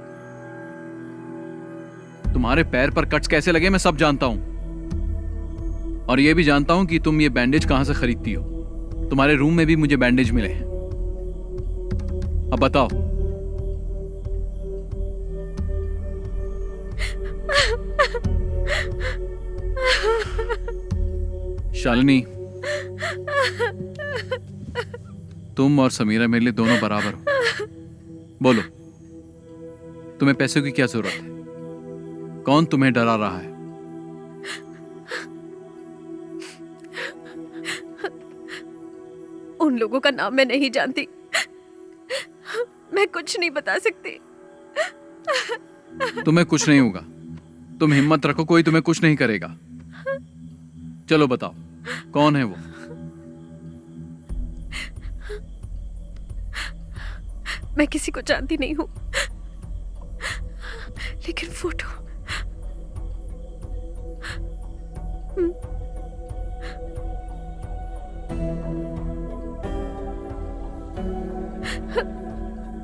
C: तुम्हारे पैर पर कट्स कैसे लगे मैं सब जानता हूं, और यह भी जानता हूं कि तुम ये बैंडेज कहां से खरीदती हो। तुम्हारे रूम में भी मुझे बैंडेज मिले हैं। अब बताओ। शालिनी, तुम और समीरा मेरे लिए दोनों बराबर हो। बोलो, तुम्हें पैसों की क्या जरूरत है? कौन तुम्हें डरा रहा है?
O: उन लोगों का नाम मैं नहीं जानती, मैं कुछ नहीं बता सकती।
C: तुम्हें कुछ नहीं होगा, तुम हिम्मत रखो, कोई तुम्हें कुछ नहीं करेगा। चलो बताओ, कौन है वो?
O: मैं किसी को जानती नहीं हूँ, लेकिन फोटो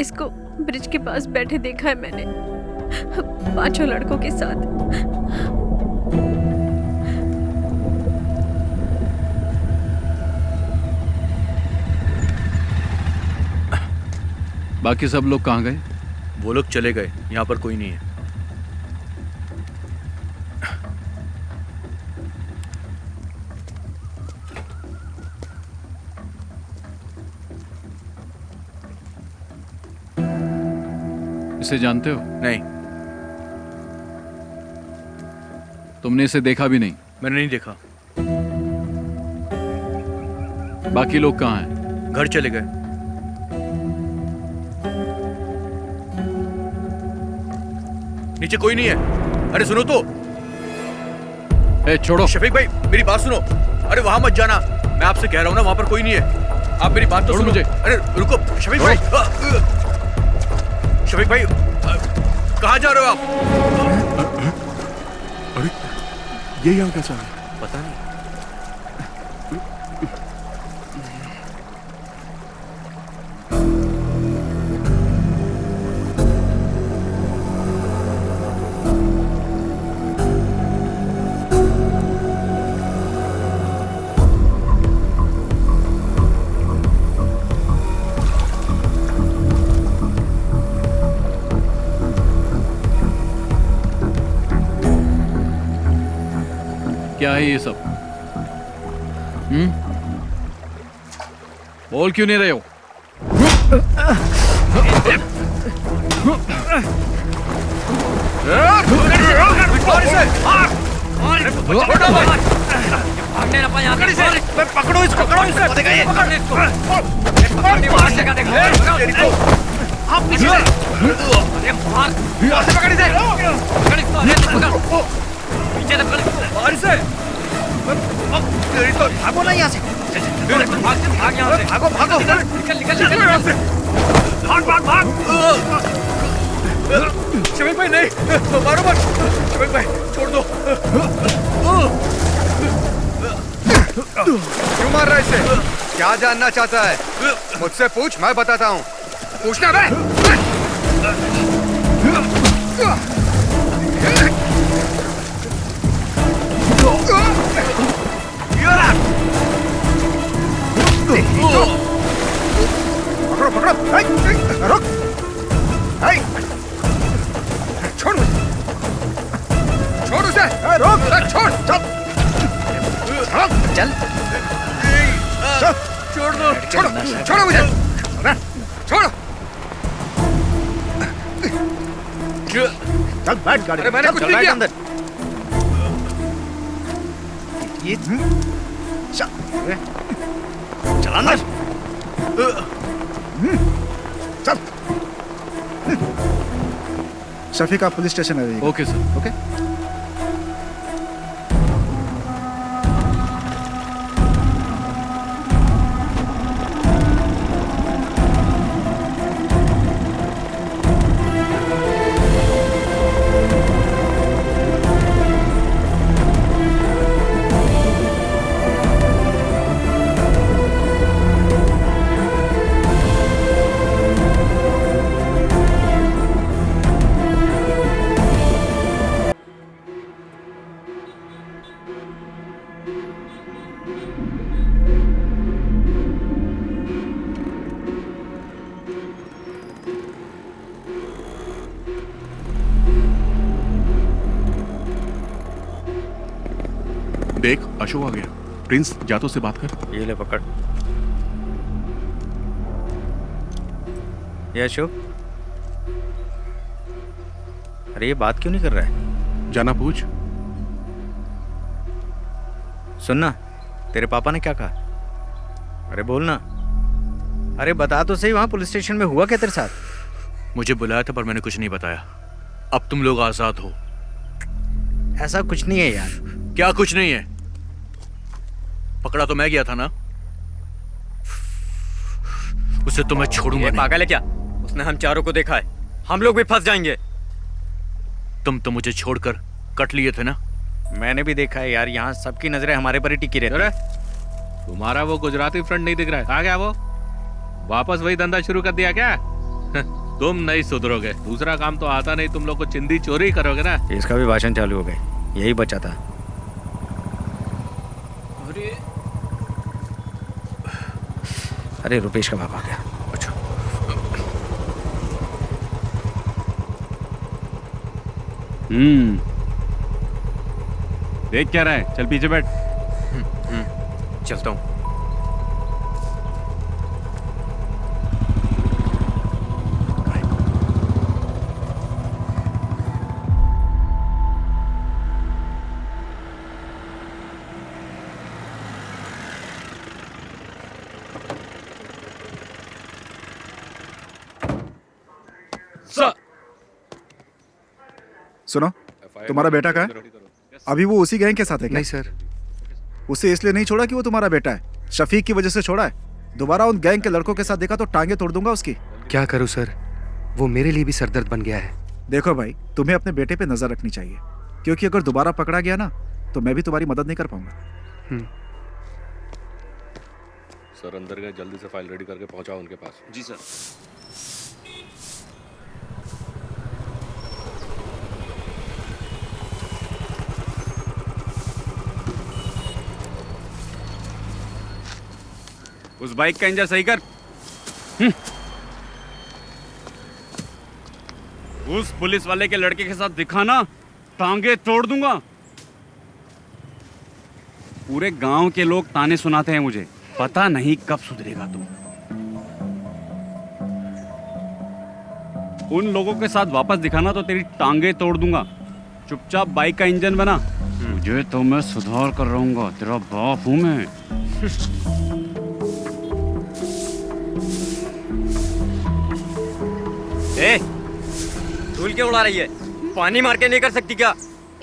O: इसको ब्रिज के पास बैठे देखा है मैंने, 5 लड़कों के साथ।
C: बाकी सब लोग कहाँ गए?
E: वो लोग चले गए, यहाँ पर कोई नहीं है।
C: इसे जानते हो?
E: नहीं।
C: तुमने इसे देखा भी नहीं?
E: मैंने नहीं देखा।
C: बाकी लोग कहाँ हैं?
E: घर चले गए। नीचे कोई नहीं है। अरे सुनो तो।
C: छोड़ो।
E: शफीक भाई मेरी बात सुनो। अरे वहां मत जाना, मैं आपसे कह रहा हूँ ना, वहां पर कोई नहीं है। आप मेरी बात तो सुनो मुझे। अरे रुको शफीक भाई। शफीक भाई कहाँ जा रहे हो आप?
F: अरे ये यहाँ कैसा है?
E: पता नहीं।
C: क्या है ये सब? बोल क्यों नहीं रहे हो?
B: पकड़ो इसको, पकड़ो इसको, भागो ना यहाँ से। भागो भागो, निकल निकल निकल यहाँ से। भाग भाग भाग। शफीक भाई नहीं, मारो मत। शफीक भाई छोड़ दो।
G: क्यों मार रहा है इसे? क्या जानना चाहता है? मुझसे पूछ, मैं बताता हूँ। पूछना बे।
M: पकड़ो पकड़ो, रुक, छोड़ मुझे, छोड़ उसे, रोक, छोड़, चल, चल, छोड़ दो, छोड़ो, छोड़ो मुझे, छोड़ो, चल बैठ गाड़ी, अरे मैंने कुछ नहीं किया अंदर, ये चल अंदर, चल, शफीक आप पुलिस स्टेशन आ जाइए।
C: Okay sir.
M: ओके।
F: देख अशोक आ गया। प्रिंस जा तो से बात कर।
R: ये ले पकड़। ये अशोक, अरे ये बात क्यों नहीं कर रहा है?
F: जाना पूछ।
R: सुनना, तेरे पापा ने क्या कहा? अरे बोलना। अरे बता तो सही, वहां पुलिस स्टेशन में हुआ क्या तेरे साथ?
E: मुझे बुलाया था पर मैंने कुछ नहीं बताया। अब तुम लोग आजाद हो।
R: ऐसा कुछ नहीं है यार।
E: क्या कुछ नहीं है? पकड़ा तो मैं गया था ना, उसे तो मैं छोड़ूंगा नहीं।
P: पागल है क्या? उसने हम चारों को देखा है, हम लोग भी फंस जाएंगे।
E: तुम तो मुझे छोड़कर कट लिए थे ना।
R: मैंने भी देखा है यार, यहाँ सबकी नजरें हमारे पर ही टिकी रहती है।
U: तुम्हारा वो गुजराती फ्रेंड नहीं दिख रहा है? कहाँ गया वो? वापस वही धंधा शुरू कर दिया क्या? तुम नहीं सुधरोगे। दूसरा काम तो आता नहीं, तुम लोग को चिंदी चोरी करोगे ना।
R: इसका भी भाषण चालू हो गए, यही बचा था। अरे रुपेश का बाप आ गया।
E: अच्छा।
A: देख क्या रहा है? चल पीछे बैठ।
R: चलता हूँ।
M: सुनो, तुम्हारा बेटा कहाँ है? अभी वो उसी गैंग के साथ है क्या?
G: नहीं सर।
M: उसे इसलिए नहीं छोड़ा कि वो तुम्हारा बेटा है, शफीक की वजह से छोड़ा है। दोबारा उन गैंग के लड़कों के साथ देखा तो टांगे तोड़ दूंगा उसकी।
G: क्या करूं सर, वो मेरे लिए भी सरदर्द बन गया है।
M: देखो भाई, तुम्हें अपने बेटे पे नजर रखनी चाहिए, क्योंकि अगर दोबारा पकड़ा गया ना तो मैं भी तुम्हारी मदद नहीं कर पाऊंगा।
F: सर अंदर गए, जल्दी से फाइल रेडी करके पहुंचाओ उनके पास।
A: जी सर। उस बाइक का इंजन सही कर। उस पुलिस वाले के लड़के के साथ दिखाना, टांगे तोड़ दूंगा। पूरे गांव के लोग ताने सुनाते हैं मुझे, पता नहीं कब सुधरेगा तू। उन लोगों के साथ वापस दिखाना तो तेरी टांगे तोड़ दूंगा। चुपचाप बाइक का इंजन बना। मुझे तो मैं सुधार कर रहूंगा, तेरा बाप हूं मैं।
P: ए, धूल क्यों उड़ा रही है? पानी मार के नहीं कर सकती क्या?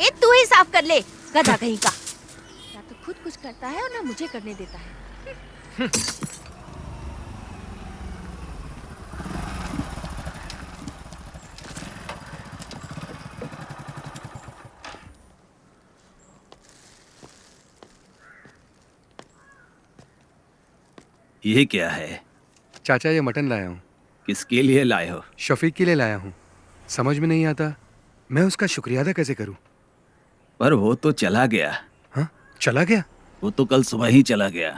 H: ए तू ही साफ कर ले, गधा कहीं का। ना तो खुद कुछ करता है और ना मुझे करने देता है।
K: ये क्या है?
G: चाचा ये मटन लाया हूँ।
K: किसके लिए लाए हो?
G: शफीक के लिए लाया हूँ। समझ में नहीं आता मैं उसका शुक्रिया अदा कैसे करूं?
K: पर वो तो चला गया।
G: हाँ, चला गया?
K: वो तो कल सुबह ही चला गया।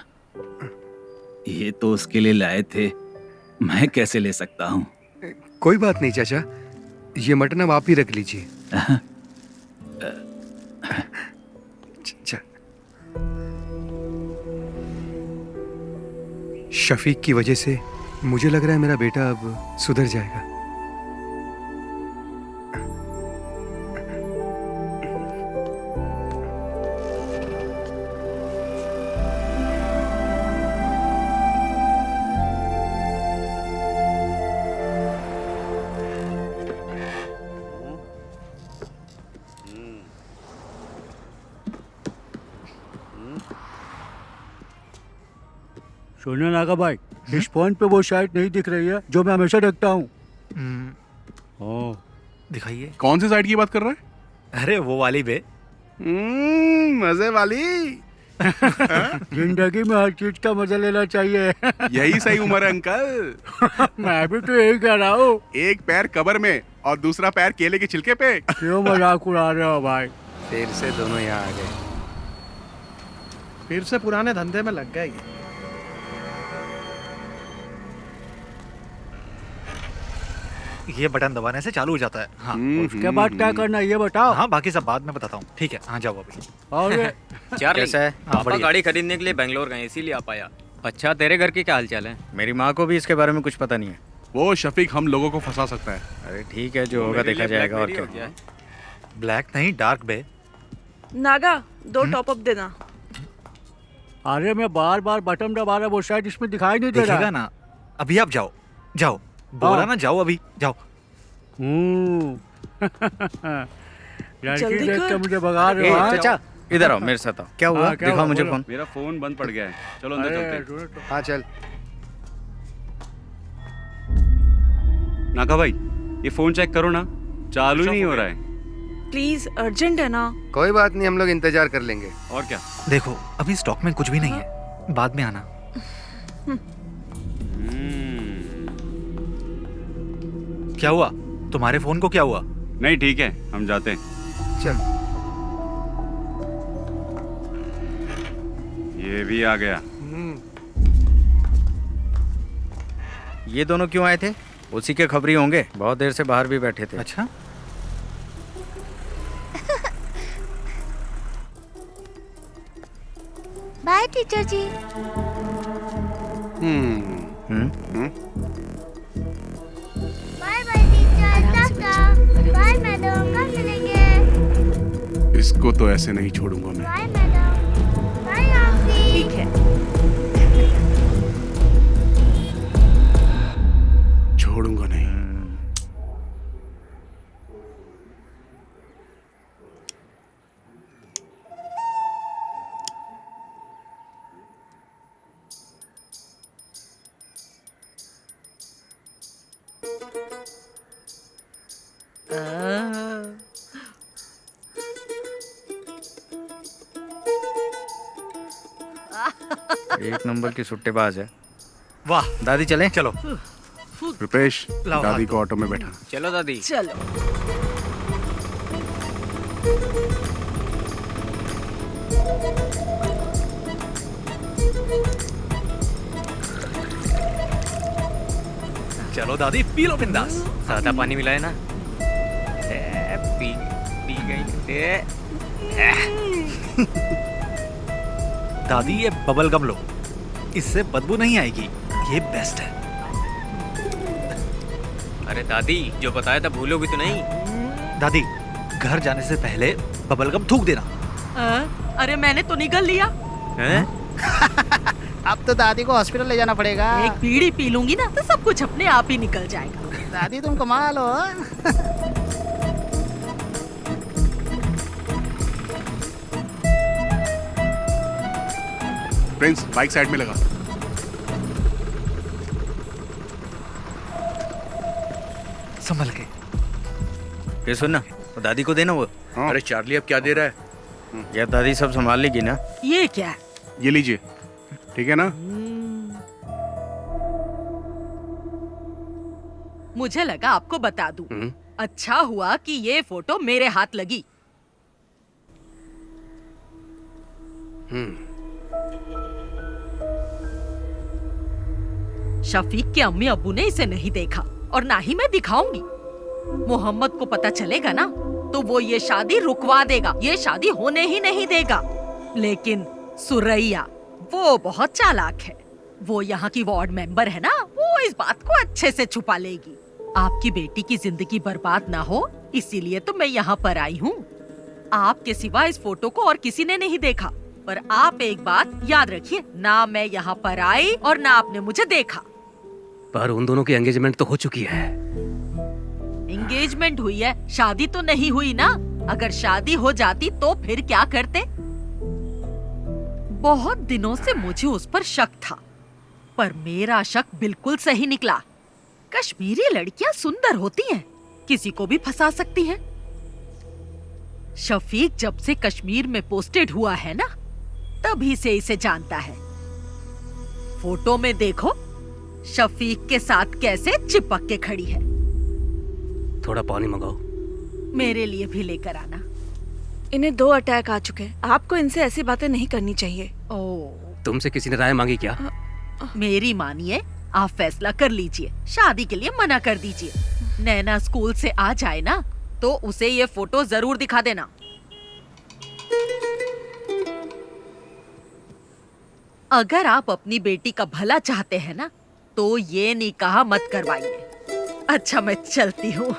K: ये तो उसके लिए लाए थे, मैं कैसे ले सकता हूँ?
G: कोई बात नहीं चाचा, ये मटन अब आप ही रख लीजिए। शफीक की वजह से मुझे लग रहा है मेरा बेटा अब सुधर जाएगा।
I: सुनो नागा भाई, इस फोन पे वो साइट नहीं दिख रही है जो मैं हमेशा देखता हूँ।
M: दिखाइए।
F: कौन सी साइड की बात कर रहा है?
M: अरे वो वाली बे।
F: मजे वाली।
I: जिंदगी में हर चीज का मजा लेना चाहिए।
F: यही सही उम्र है अंकल।
I: मैं भी तो यही कह रहा हूँ।
F: एक पैर कब्र में और दूसरा पैर केले के छिलके पे।
I: क्यों मजाक उड़ा रहे हो भाई?
G: फिर से दोनों यहाँ आ गए।
Q: फिर से पुराने धंधे में लग गए।
M: ये बटन दबाने से चालू हो जाता है। हाँ।
I: उसके बाद क्या करना है ये बताओ।
M: हाँ, बाकी सब बाद में बताता हूँ। ठीक है, हाँ जाओ अभी।
S: चार्ली,
R: कैसा है?
S: पापा गाड़ी खरीदने के लिए बेंगलोर गए, इसीलिए आ पाया। अच्छा, तेरे घर के क्या हालचाल है?
R: मेरी माँ को भी इसके बारे में कुछ पता नहीं है।
F: वो शफीक हम लोगों को फंसा सकता है।
R: अरे ठीक है, जो होगा देखा जाएगा। और क्या?
M: ब्लैक नहीं, डार्क बे।
J: नागा, 2 टॉप अप देना।
I: अरे मैं बार बार बटन दबा रहा, वो शायद इसमें दिखाई नहीं दे रहा।
M: दिखेगा ना। अभी आप जाओ, जाओ। बोला ना जाओ, अभी जाओ।
I: लड़की देख के मुझे भगा रहे हो।
R: चाचा इधर आओ, मेरे साथ आओ। क्या हुआ? दिखाओ मुझे फोन।
A: मेरा फोन बंद पड़ गया है, चलो अंदर चलते हैं।
G: हाँ चल।
A: नागा भाई, ये फोन चेक करो ना, चालू ही नहीं हो रहा है।
J: प्लीज, अर्जेंट है ना।
G: कोई बात नहीं, हम लोग इंतजार कर लेंगे।
A: और क्या?
M: देखो, अभी स्टॉक में कुछ भी नहीं है, बाद में आना। क्या हुआ? तुम्हारे फोन को क्या हुआ?
A: नहीं ठीक है, हम जाते हैं।
G: चल।
A: ये भी आ गया।
R: ये दोनों क्यों आए थे? उसी के खबरी होंगे, बहुत देर से बाहर भी बैठे थे।
M: अच्छा।
N: Bye teacher ji. Bye bye teacher, tata. Bye madam, कब मिलेंगे?
F: इसको तो ऐसे नहीं छोड़ूंगा मैं।
N: Bye madam. Bye aunty.
J: ठीक है।
F: छोड़ूंगा नहीं।
R: एक नंबर की सुट्टेबाज है।
M: वाह,
R: दादी चले?
M: चलो।
F: रुपेश,
M: लाओ
F: दादी
M: हाथ।
F: को ऑटो में बैठा।
S: चलो दादी।
J: चलो।
M: चलो दादी, पी लो बिंदास।
S: सादा पानी मिलाए ना। पी गई।
M: दादी, ये बबल गम लो, इससे बदबू नहीं आएगी, ये बेस्ट है।
S: अरे दादी, जो बताया था भूलोगी तो नहीं?
M: दादी, घर जाने से पहले बबल गम थूक देना।
L: अरे मैंने तो निगल लिया।
T: अब तो दादी को हॉस्पिटल ले जाना पड़ेगा।
L: एक बीड़ी पी लूंगी ना तो सब कुछ अपने आप ही निकल जाएगा।
T: दादी तुम कमाल हो।
F: प्रिंस, बाइक साइड में लगा।
M: संभल के।
R: ये सुनना, वो दादी को देना वो।
E: अरे चार्ली, अब क्या दे रहा है?
R: यार दादी सब संभाल लेगी ना।
L: ये क्या?
F: ये लीजिए, ठीक है ना?
L: मुझे लगा आपको बता दूं। अच्छा हुआ कि ये फोटो मेरे हाथ लगी। शफीक के अम्मी अब्बू ने इसे नहीं देखा और ना ही मैं दिखाऊंगी। मोहम्मद को पता चलेगा ना तो वो ये शादी रुकवा देगा, ये शादी होने ही नहीं देगा। लेकिन सुरैया वो बहुत चालाक है, वो यहाँ की वार्ड मेंबर है ना, वो इस बात को अच्छे से छुपा लेगी। आपकी बेटी की जिंदगी बर्बाद ना हो इसीलिए तो मैं यहाँ पर आई हूँ। आपके सिवा इस फोटो को और किसी ने नहीं देखा। पर आप एक बात याद रखिए, ना मैं यहाँ पर आई और ना आपने मुझे देखा।
P: पर उन दोनों की एंगेजमेंट तो हो चुकी है।
L: एंगेजमेंट हुई है, शादी तो नहीं हुई ना। अगर शादी हो जाती तो फिर क्या करते? बहुत दिनों से मुझे उस पर शक था, पर मेरा शक बिल्कुल सही निकला। कश्मीरी लड़कियां सुंदर होती हैं, किसी को भी फंसा सकती हैं। शफीक जब से कश्मीर में पोस्टेड हुआ है ना, तभी से इसे जानता है। फोटो में देखो शफीक के साथ कैसे चिपक के खड़ी है।
P: थोड़ा पानी मंगाओ।
L: मेरे लिए भी लेकर आना।
H: इन्हें 2 अटैक आ चुके हैं, आपको इनसे ऐसी बातें नहीं करनी चाहिए।
P: तुमसे किसी ने राय मांगी क्या?
L: मेरी मानिए, आप फैसला कर लीजिए, शादी के लिए मना कर दीजिए। नैना स्कूल से आ जाए ना तो उसे ये फोटो जरूर दिखा देना। अगर आप अपनी बेटी का भला चाहते हैं ना तो ये निकाह मत करवाइए। अच्छा मैं चलती हूँ।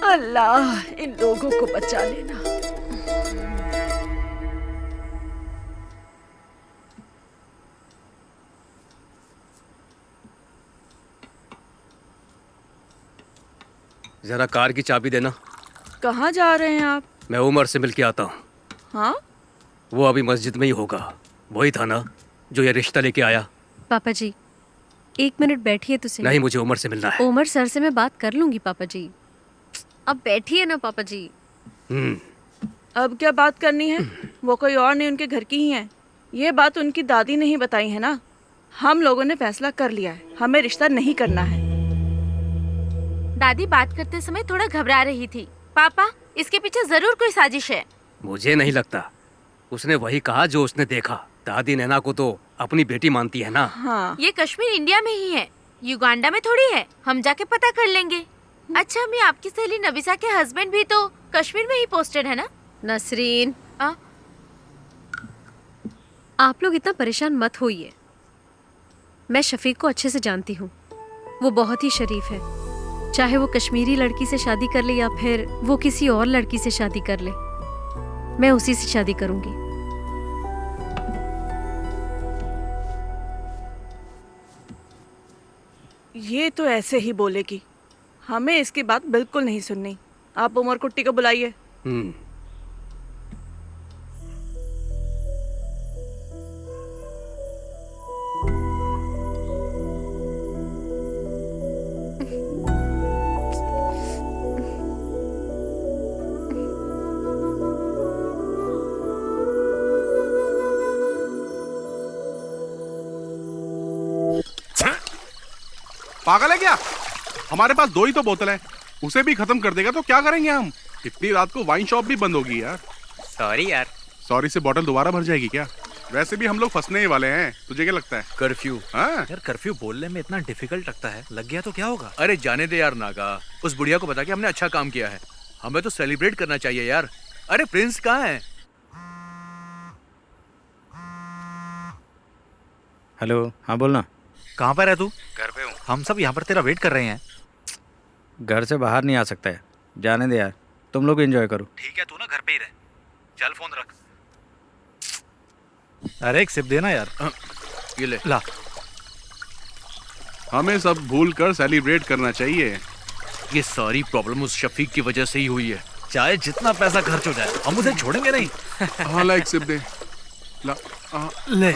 L: अल्लाह इन लोगों को बचा लेना।
P: जरा कार की चाबी देना।
H: कहाँ जा रहे हैं आप?
P: मैं उमर से मिल के आता हूँ।
H: हाँ?
P: वो अभी मस्जिद में ही होगा। वही था ना जो ये रिश्ता लेके आया।
O: पापा जी 1 मिनट बैठिए तो सही।
P: नहीं, मुझे उमर से मिलना है।
O: उमर सर से मैं बात कर लूंगी पापा जी। अब बैठिए ना पापा जी।
H: अब क्या बात करनी है? वो कोई और नहीं, उनके घर की ही है। ये बात उनकी दादी ने ही बताई है ना। हम लोगों ने फैसला कर लिया है, हमें रिश्ता नहीं करना है।
N: दादी बात करते समय थोड़ा घबरा रही थी। पापा इसके पीछे जरूर कोई साजिश है।
P: मुझे नहीं लगता। उसने वही कहा जो उसने देखा। दादी नैना को तो अपनी बेटी मानती है ना।
N: हाँ। ये कश्मीर इंडिया में ही है, युगांडा में थोड़ी है। हम जाके पता कर लेंगे। अच्छा मैं आपकी सहेली नबिसा के हस्बैंड भी तो कश्मीर में ही पोस्टेड है ना?
O: नसरीन आप लोग इतना परेशान मत होइए। मैं शफीक को अच्छे से जानती हूँ, वो बहुत ही शरीफ है। चाहे वो कश्मीरी लड़की से शादी कर ले या फिर वो किसी और लड़की से शादी कर ले, मैं उसी से शादी करूंगी।
H: ये तो ऐसे ही बोलेगी, हमें इसकी बात बिल्कुल नहीं सुननी। आप उमर कुट्टी को बुलाइए।
F: पागल है क्या? हमारे पास 2 ही तो बोतल है, उसे भी खत्म कर देगा तो क्या करेंगे हम? इतनी रात को वाइन शॉप भी बंद होगी यार।
R: सॉरी यार।
F: सॉरी से बोतल दोबारा भर जाएगी क्या? वैसे भी हम लोग फंसने ही वाले हैं। तुझे क्या लगता है?
E: कर्फ्यू।
F: हाँ
B: यार कर्फ्यू बोलने में इतना डिफिकल्ट लगता है, लग गया तो क्या होगा?
E: अरे जाने दे यार नागा, उस बुढ़िया को बता के हमने अच्छा काम किया है। हमें तो सेलिब्रेट करना चाहिए यार। अरे प्रिंस कहाँ है?
R: हेलो, हाँ बोलना।
B: कहाँ पर है तू?
R: घर पे हूँ।
B: हम सब यहाँ पर तेरा वेट कर रहे हैं।
R: घर से बाहर नहीं आ सकता है, जाने दे यार। तुम लोग एंजॉय करो।
B: ठीक है, तू ना घर पे ही रह। चल फोन रख। अरे एक सिप देना यार।
E: ये ले।
B: ला।
F: हमें सब भूल कर सेलिब्रेट करना चाहिए।
E: ये सारी प्रॉब्लम उस शफीक की वजह से ही हुई है।
B: चाहे जितना पैसा खर्च हो जाए हम उसे छोड़ेंगे नहीं।
F: हाँ ला एक सिप दे। ला।
B: ले।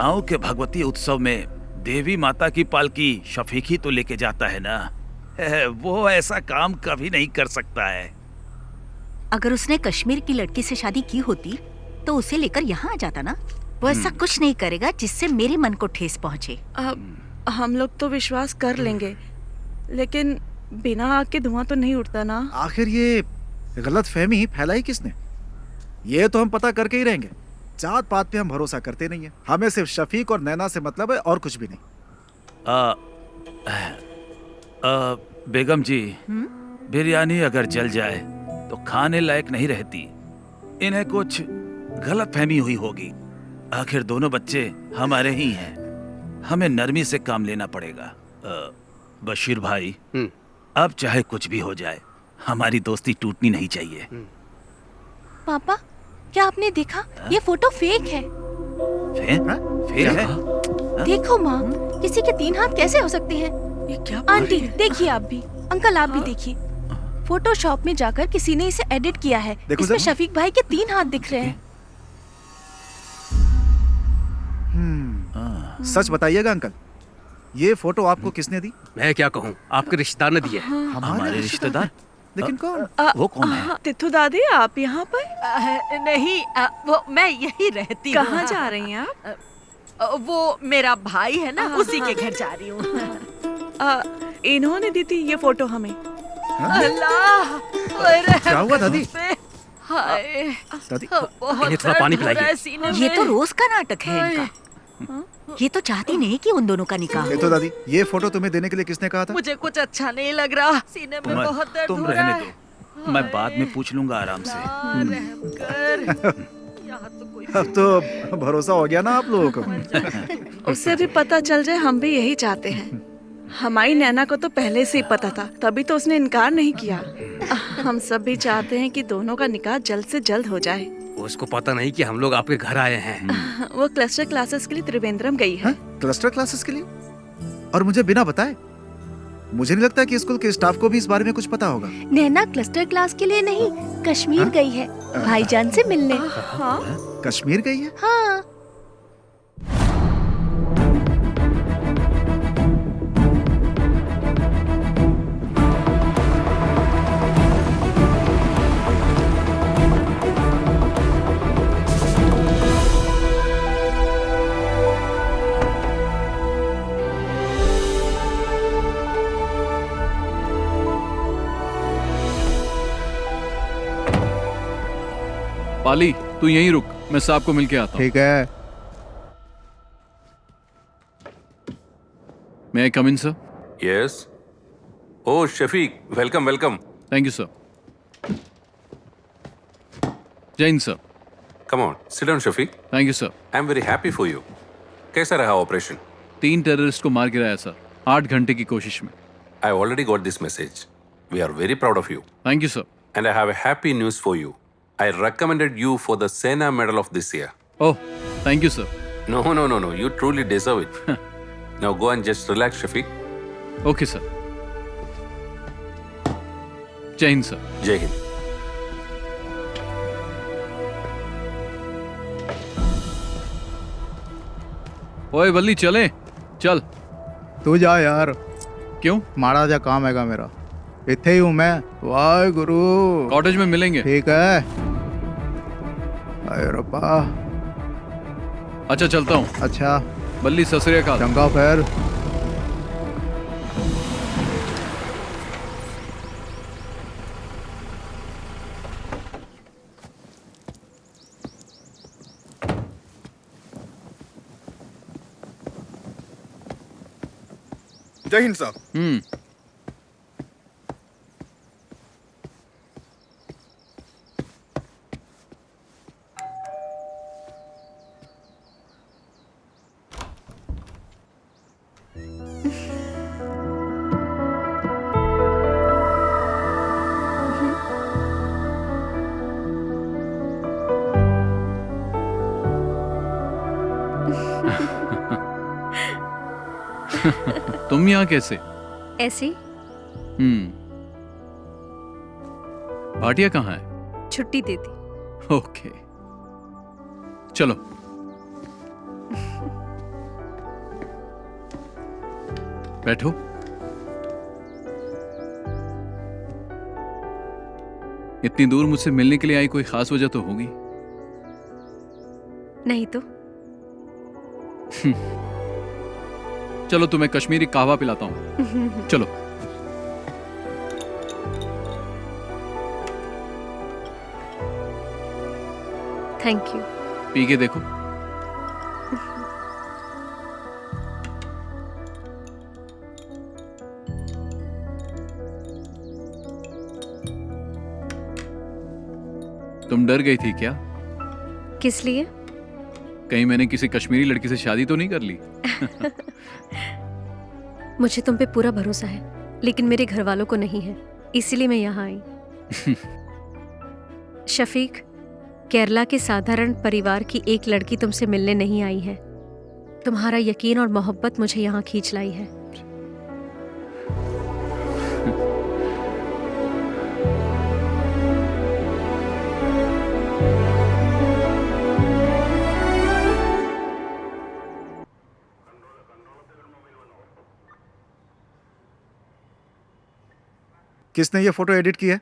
K: गांव के भगवती उत्सव में देवी माता की पालकी शफीक ही तो लेके जाता है ना। वो ऐसा काम कभी नहीं कर सकता है।
D: अगर उसने कश्मीर की लड़की से शादी की होती तो उसे लेकर यहाँ आ जाता ना। वो ऐसा कुछ नहीं करेगा जिससे मेरे मन को ठेस पहुँचे।
H: हम लोग तो विश्वास कर लेंगे, लेकिन बिना आग के धुआं तो नहीं उठता ना।
M: आखिर ये गलत फहमी फैलाई किसने? ये तो हम पता करके ही रहेंगे। जात पात पे हम भरोसा करते नहीं है। हमें सिर्फ शफीक और नैना से मतलब है और कुछ भी नहीं।
K: बेगम जी, बिरयानी अगर जल जाए तो खाने लायक नहीं रहती। इन्हें कुछ गलत फहमी हुई होगी। आखिर दोनों बच्चे हमारे ही हैं। हमें नरमी से काम लेना पड़ेगा। बशीर भाई, अब चाहे कुछ भी हो जाए, हमारी दोस्ती टूटनी नहीं चाहिए।
N: पापा, क्या आपने देखा? ये फोटो फेक है।
K: फेक है?
N: देखो माँ, किसी के 3 हाथ कैसे हो सकते हैं?
H: ये क्या?
N: आंटी देखिए, आप भी, अंकल आप भी देखिए। फोटोशॉप में जाकर किसी ने इसे एडिट किया है। इसमें शफीक भाई के 3 हाथ दिख रहे हैं।
M: सच बताइएगा अंकल, ये फोटो आपको किसने दी?
P: मैं क्या कहूँ, आपके रिश्तेदार ने दी है।
M: हमारे रिश्तेदार? लेकिन कौन?
K: वो कौन है?
H: तिथु दादी, आप यहाँ पर?
L: नहीं, वो मैं यही रहती हूँ।
H: कहाँ जा रही हैं आप?
L: वो मेरा भाई है ना, उसी के घर जा रही हूँ।
H: इन्होंने दी थी ये फोटो हमें।
L: अल्लाह,
M: क्या हुआ दादी?
L: हाय,
M: दादी,
L: बहुत
P: थोड़ा पानी
L: दर्द हो रहा है
P: पिलाइए।
L: सीने
D: ये
L: में।
D: तो रोज का नाटक है इनका। ये तो चाहती नहीं कि उन दोनों का निकाह हो।
M: तो दादी, ये फोटो तुम्हें देने के लिए किसने कहा था?
L: मुझे कुछ अच्छा नहीं लग रहा, सीने में बहुत दर्द
K: तुम
L: हो रहा
K: रहने
L: है।
K: दो, मैं बाद में पूछ लूंगा आराम से।
L: रहम कर। यहाँ तो कोई
M: अब तो भरोसा हो गया ना आप लोगों को।
H: उससे भी पता चल जाए, हम भी यही चाहते हैं। हमारी नैना को तो पहले से ही पता था, तभी तो उसने इनकार नहीं किया। हम सब भी चाहते हैं कि दोनों का निकाह जल्द से जल्द हो जाए।
P: उसको पता नहीं कि हम लोग आपके घर आए हैं।
H: वो क्लस्टर क्लासेस के लिए त्रिवेंद्रम गई है।
M: क्लस्टर क्लासेस के लिए? और मुझे बिना बताए? मुझे नहीं लगता कि स्कूल के स्टाफ को भी इस बारे में कुछ पता होगा।
N: नैना क्लस्टर क्लास के लिए नहीं, कश्मीर गई है भाईजान से मिलने।
H: हाँ?
M: कश्मीर गई है?
N: हाँ।
C: पाली, तू यहीं रुक, मैं साहब को मिलके आता हूँ।
T: ठीक है।
C: May I come in, sir?
V: Yes. Oh, Shafiq, welcome, welcome.
C: Thank you, sir. Jai Hind, sir.
V: Come on, sit down, Shafiq.
C: Thank you, sir.
V: I'm very happy for you. कैसा रहा ऑपरेशन?
C: 3 टेररिस्ट को मार गिराया sir, 8 घंटे की कोशिश में।
V: I already got this message. We are very proud of you.
C: Thank you, sir.
V: And I have a happy news for you. I recommended you for the Sena Medal of this year.
C: Oh, thank you, sir.
V: No. You truly deserve it. Now go and just relax, Shafiq.
C: Okay, sir. Jai Hind, sir.
V: Jai Hind.
C: ओए बल्ली, चले चल।
T: तू जा यार।
C: क्यों?
T: माड़ा जा काम हैगा मेरा, इत्थे ही हूँ मैं। वाहे गुरु।
C: कॉटेज में मिलेंगे।
T: ठीक है। अरे रब्बा।
C: अच्छा चलता हूँ।
T: अच्छा।
C: बल्ली, सत श्री अकाल।
T: चंगा फिर।
F: जय हिंद साहब।
C: तुम यहाँ कैसे?
O: ऐसे ही।
C: भाटिया कहाँ है?
O: छुट्टी देती।
C: ओके, चलो। बैठो। इतनी दूर मुझसे मिलने के लिए आई, कोई खास वजह तो होगी।
O: नहीं तो
C: चलो तुम्हें कश्मीरी कहवा पिलाता हूँ। चलो।
O: Thank you.
C: पी के देखो। तुम डर गई थी क्या?
O: किस लिए?
C: कहीं मैंने किसी कश्मीरी लड़की से शादी तो नहीं कर ली?
O: मुझे तुम पे पूरा भरोसा है, लेकिन मेरे घर वालों को नहीं है, इसीलिए मैं यहाँ आई। शफीक, केरला के साधारण परिवार की एक लड़की तुमसे मिलने नहीं आई है। तुम्हारा यकीन और मोहब्बत मुझे यहाँ खींच लाई है।
M: किसने ये फोटो एडिट की है?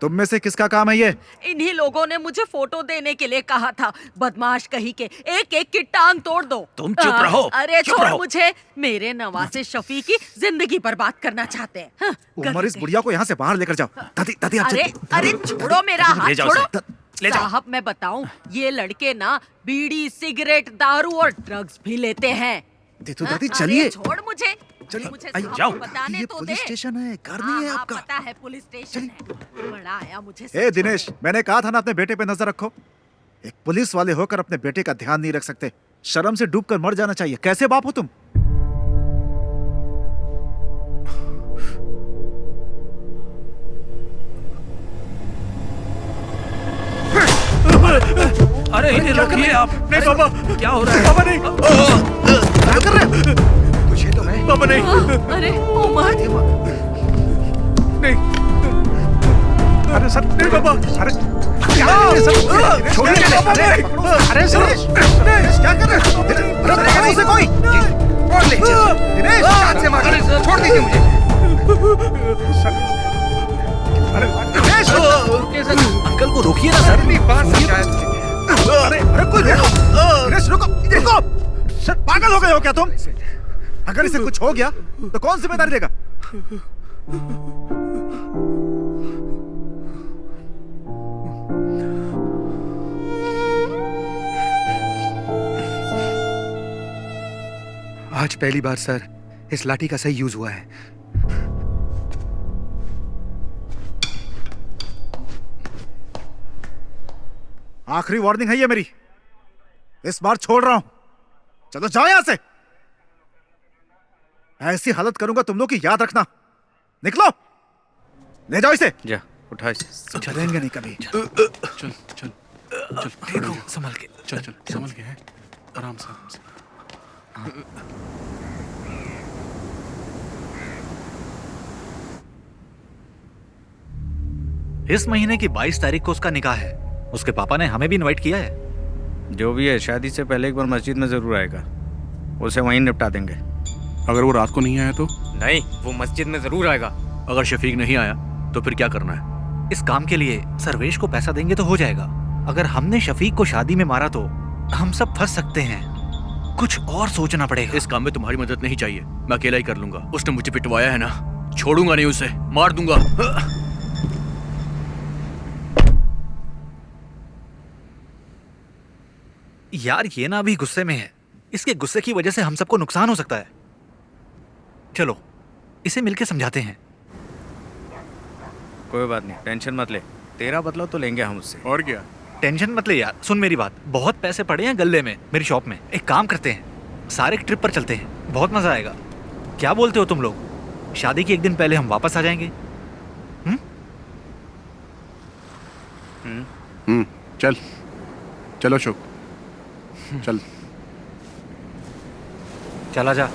M: तुम में से किसका काम है ये?
L: इन्हीं लोगों ने मुझे फोटो देने के लिए कहा था। बदमाश कहीं के, एक एक की टांग तोड़ दो।
K: तुम चुप रहो।
L: अरे
K: चुप
L: छोड़
K: रहो।
L: मुझे। मेरे नवासे शफी की जिंदगी बर्बाद करना चाहते हैं। हाँ,
M: उमर, इस बुढ़िया को यहाँ से बाहर लेकर जाओ। दादी, दादी आप
L: अरे अरे छोड़ो मेरा हाथ,
K: ले जाओ
L: छोड़ो।
K: उसे। ले जाओ।
L: साहब मैं बताऊं, ये लड़के ना बीड़ी, सिगरेट, दारू और ड्रग्स भी लेते हैं।
M: दे तो दादी,
L: हाँ,
M: चलिए।
L: अरे छोड़ मुझे।
M: चलिए,
L: मुझे
M: आइए,
L: साहब
M: जाओ।
L: को बताने
M: ये
L: तो
M: पुलिस
L: दे।
M: स्टेशन है, घर नहीं है
L: हाँ,
M: आपका।
L: पता है पुलिस स्टेशन है। बड़ा आया मुझे।
M: ए दिनेश, मैंने कहा था ना अपने बेटे पे नजर रखो। एक पुलिस वाले होकर अपने बेटे का ध्यान नहीं रख सकते। शर्म से डूबकर मर जाना चाहिए। कैसे बाप हो तुम?
K: अरे इन्हें रोकिए आप।
M: नहीं पापा,
K: क्या हो रहा है?
M: पापा नहीं। क्या कर रहे हो? तुझे तो मैं। पापा नहीं।
L: अरे उमर।
M: नहीं। अरे सर, नहीं पापा। अरे क्या कर रहे हैं? छोड़िए पापा नहीं। अरे दिनेश, क्या कर रहे हो? अरे पकड़ो उसे कोई। और ले दिनेश, हाथ से मार। छोड़ दीजिए मुझे। अरे दिनेश,
K: अंकल को रोकिए ना सर।
M: नहीं बात समझाया तुझे। अरे अरे कोई रुको। दिनेश रुको, रुको। सर पागल हो गए हो क्या तुम? अगर इसे कुछ हो गया तो कौन जिम्मेदारी लेगा?
G: आज पहली बार सर इस लाठी का सही यूज हुआ है।
M: आखिरी वार्निंग है ये मेरी। इस बार छोड़ रहा हूं। चलो जाओ यहां से। ऐसी हालत करूंगा तुम लोग की, याद रखना। निकलो, ले जाओ इसे।
R: जा उठा इसे।
M: चलेंगे नहीं कभी।
F: चल चल चल, देखो संभल के। चल चल संभल के है, आराम से आराम से।
Q: इस महीने की 22 तारीख को उसका निकाह है। उसके पापा ने हमें भी इनवाइट किया है।
R: जो भी है, शादी से पहले एक बार मस्जिद में जरूर आएगा। उसे वहीं निपटा देंगे।
F: अगर वो रात को नहीं आया तो?
E: नहीं, वो मस्जिद में जरूर आएगा। अगर शफीक नहीं आया तो फिर क्या करना है?
Q: इस काम के लिए सर्वेश को पैसा देंगे तो हो जाएगा। अगर हमने शफीक को शादी में मारा तो हम सब फंस सकते हैं। कुछ और सोचना पड़ेगा।
E: इस काम में तुम्हारी मदद नहीं चाहिए, मैं अकेला ही कर लूंगा। उसने मुझे पिटवाया है ना, छोड़ूंगा नहीं उसे, मार दूंगा।
Q: यार ये ना अभी गुस्से में है। इसके गुस्से की वजह से हम सबको नुकसान हो सकता है। चलो इसे मिलके समझाते हैं।
R: कोई बात नहीं, टेंशन मत ले। तेरा बदला तो लेंगे हम उससे।
F: और क्या?
Q: टेंशन मत ले यार। सुन मेरी बात, बहुत पैसे पड़े हैं गल्ले में मेरी शॉप में। एक काम करते हैं, सारे ट्रिप पर चलते हैं, बहुत मजा आएगा। क्या बोलते हो तुम लोग? शादी के एक दिन पहले हम वापस आ जाएंगे।
F: चल चलो शुभ, चल।
Q: चला जा।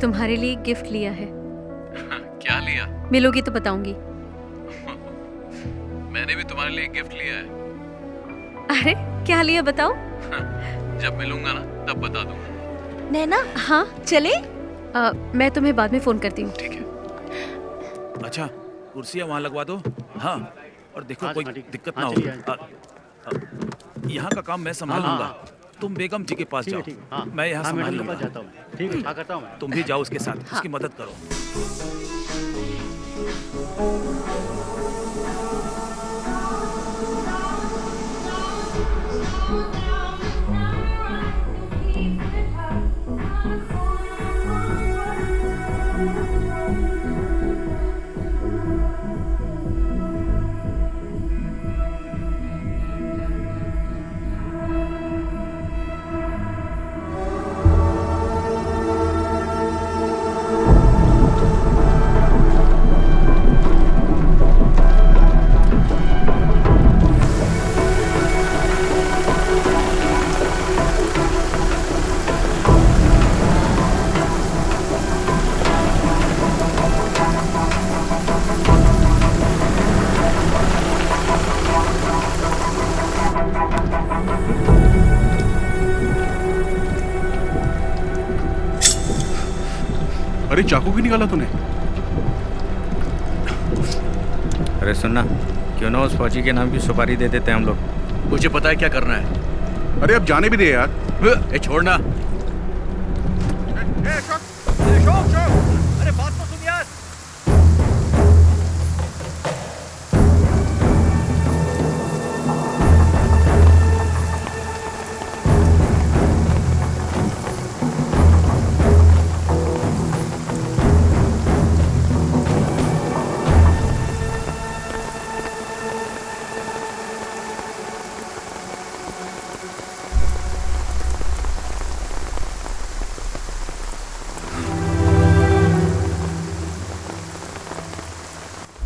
O: तुम्हारे लिए गिफ्ट लिया है।
C: क्या लिया?
O: मिलोगी तो बताऊंगी।
C: मैंने भी तुम्हारे लिए गिफ्ट लिया है।
O: अरे क्या लिया बताओ?
C: जब मिलूंगा ना तब बता दूंगा।
O: नैना, हाँ चले? मैं तुम्हें बाद में फोन करती हूँ।
C: ठीक है।
K: अच्छा, कुर्सियाँ वहाँ लगवा दो। हाँ, और देखो कोई दिक्कत ना हो। यहाँ का काम मैं संभाल लूंगा। तुम बेगम जी के पास जाओ, मैं यहाँ संभाल लूंगा।
B: ठीक है, करता हूँ मैं।
K: तुम भी जाओ उसके साथ, उसकी मदद करो।
F: अरे चाकू क्यों निकाला तूने?
R: अरे सुनना, क्यों ना उस फौजी के नाम की सुपारी दे देते हैं हम लोग।
E: मुझे पता है क्या करना है।
F: अरे अब जाने भी दे यार।
E: ए छोड़ना।
B: अरे बात तो सुन यार।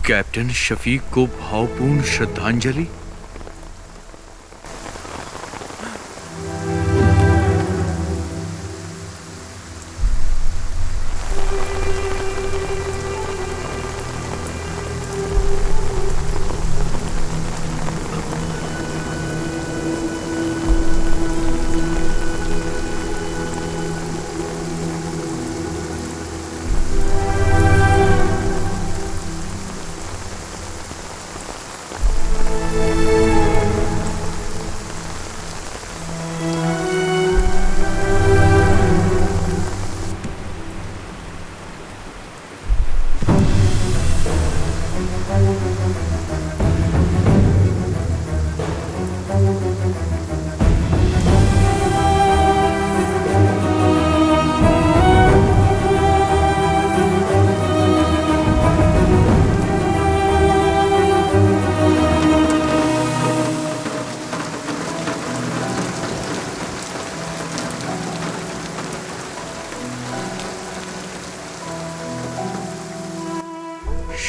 E: कैप्टन शफीक को भावपूर्ण श्रद्धांजलि।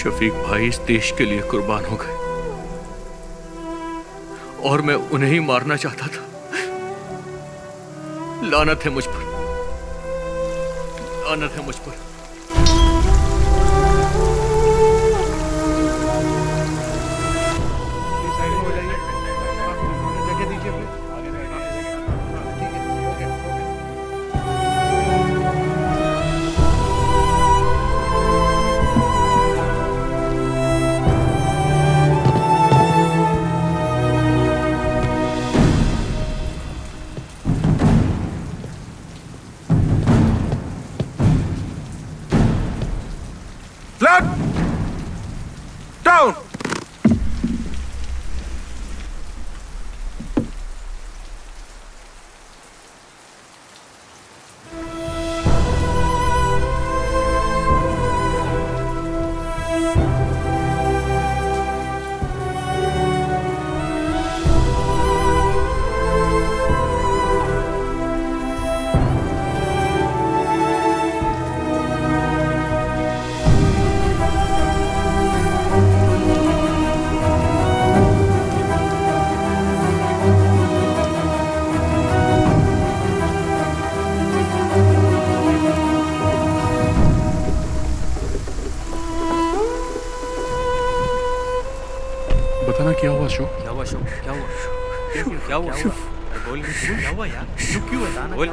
E: शफीक भाई इस देश के लिए कुर्बान हो गए और मैं उन्हें ही मारना चाहता था। लानत है मुझ पर, लानत है मुझ पर।
P: हुआ अशोक? क्या हुआ? क्या हुआ? अरे बोल, क्या हुआ यार? क्यों है? बोल।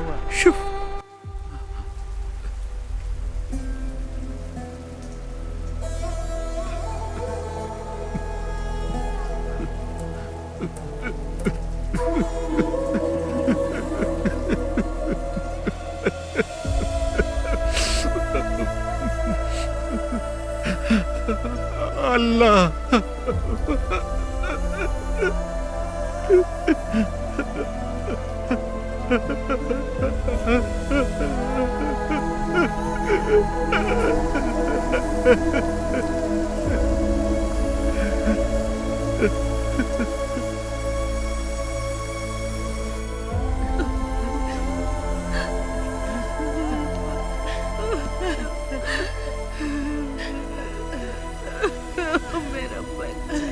L: मेरा बच्चा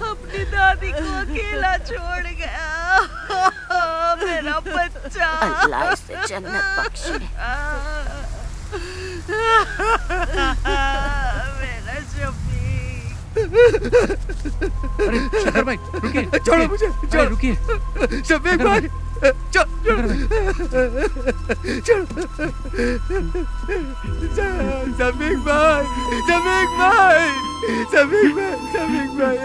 L: अपनी दादी को अकेला छोड़ गया। मेरा बच्चा,
D: अल्लाह इसे जन्नत बख्शे।
L: मेरा शफीक।
C: अरे शंकर भाई रुकिए,
M: छोड़ो मुझे,
C: अरे रुकिए
M: शफीक भाई, शफीक भाई,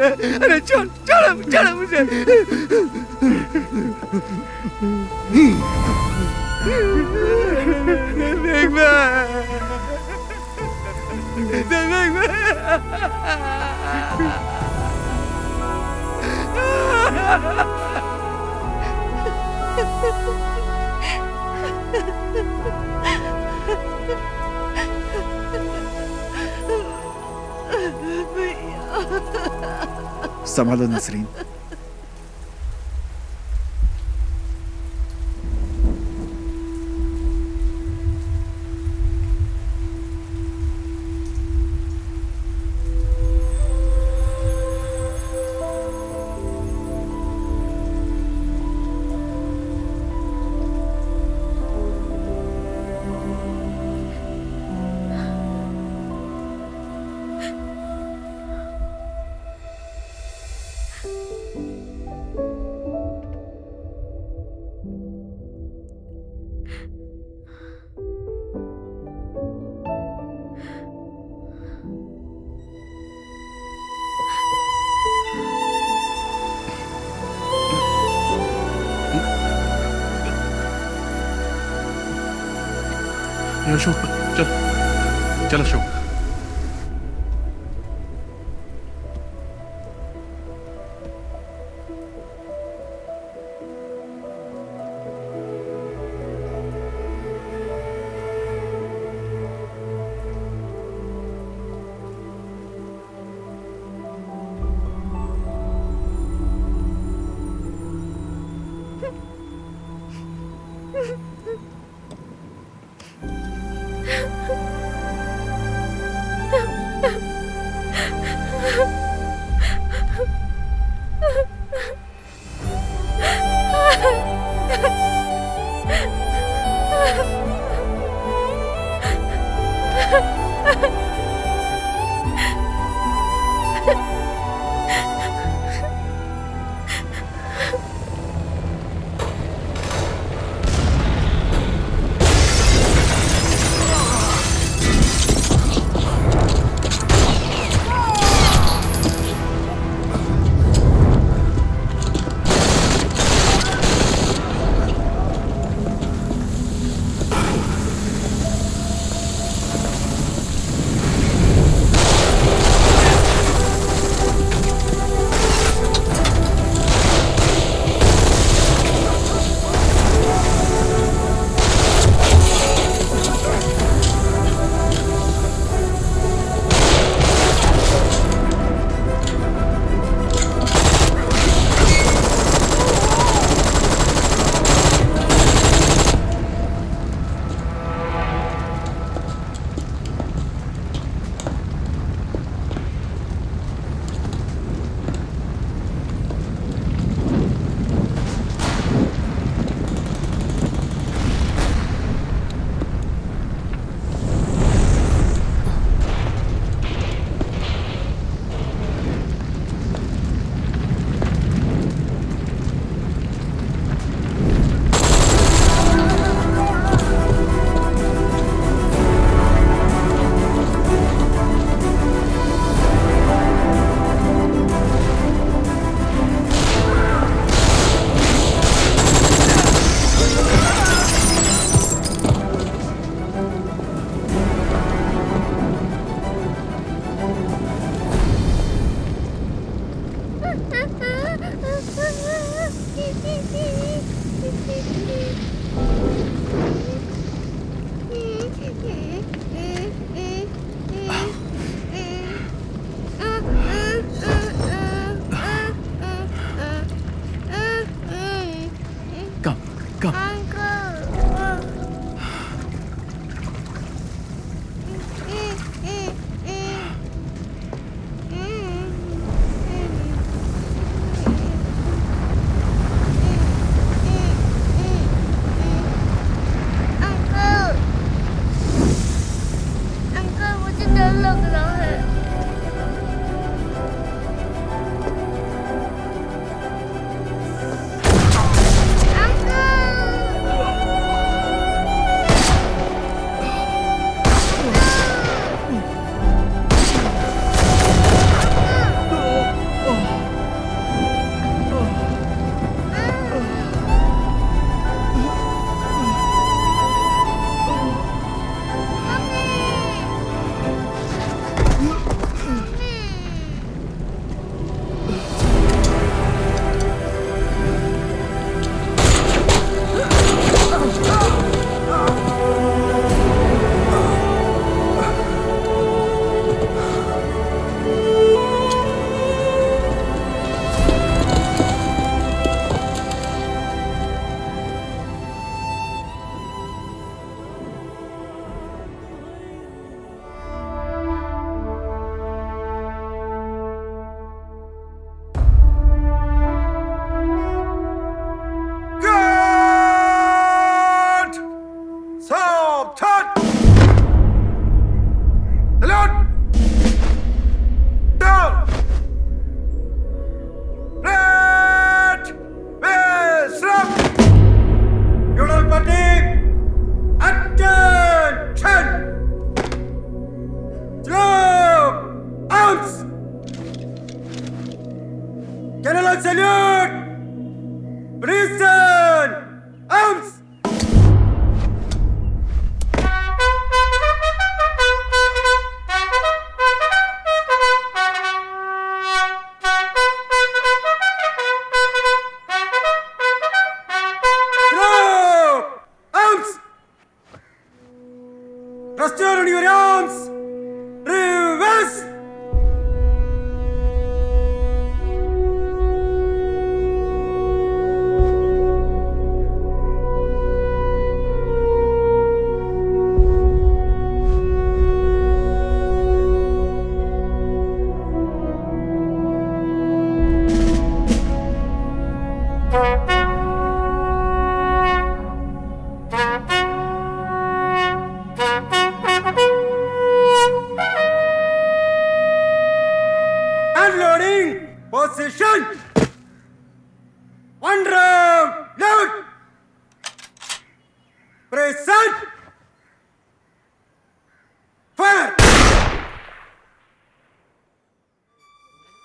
M: अरे छोड़ो मुझे। संभालो नसरीन।
F: अशोक चल, चल अशोक।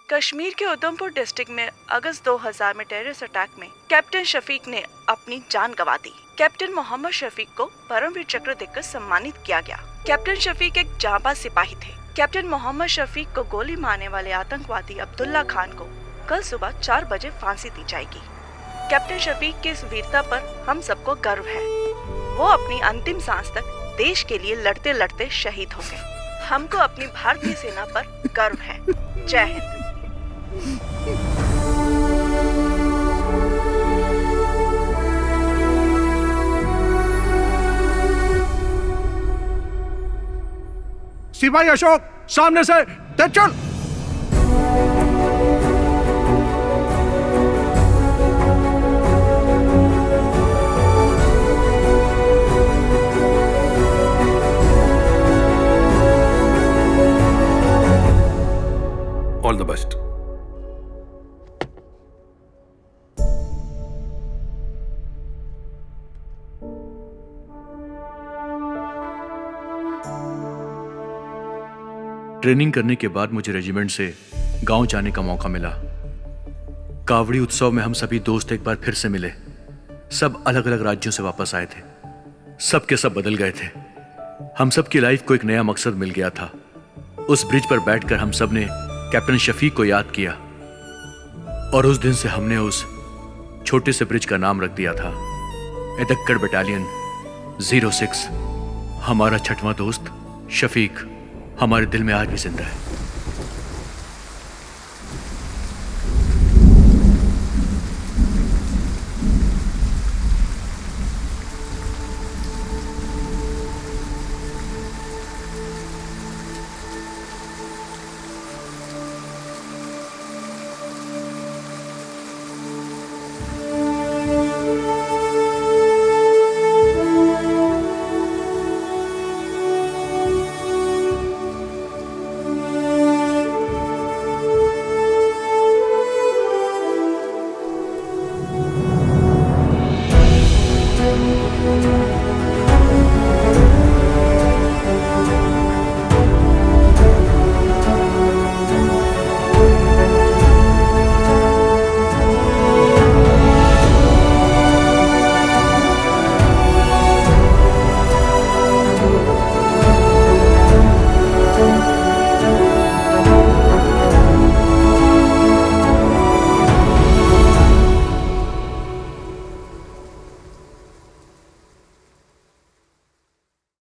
I: कश्मीर के उधमपुर डिस्ट्रिक्ट में अगस्त 2000 में टेररिस्ट अटैक में कैप्टन शफीक ने अपनी जान गंवा दी। कैप्टन मोहम्मद शफीक को परमवीर चक्र देकर सम्मानित किया गया। कैप्टन शफीक एक जांबाज सिपाही थे। कैप्टन मोहम्मद शफीक को गोली मारने वाले आतंकवादी अब्दुल्ला खान को कल सुबह 4 बजे फांसी दी जाएगी। कैप्टन शफीक की इस वीरता पर हम सबको गर्व है। वो अपनी अंतिम सांस तक देश के लिए लड़ते लड़ते शहीद हो गए। हमको अपनी भारतीय सेना पर गर्व है। जय हिंद।
F: सिपाही अशोक, सामने से तेज चल।
V: All the best.
E: ट्रेनिंग करने के बाद मुझे रेजिमेंट से गांव जाने का मौका मिला। कावड़ी उत्सव में हम सभी दोस्त एक बार फिर से मिले। सब अलग अलग राज्यों से वापस आए थे। सब के सब बदल गए थे। हम सब की लाइफ को एक नया मकसद मिल गया था। उस ब्रिज पर बैठकर हम सब ने कैप्टन शफीक को याद किया। और उस दिन से हमने उस छोटे से ब्रिज का नाम रख दिया था एदक्कड़ बटालियन 06। हमारा छठवां दोस्त शफीक हमारे दिल में आज भी जिंदा है।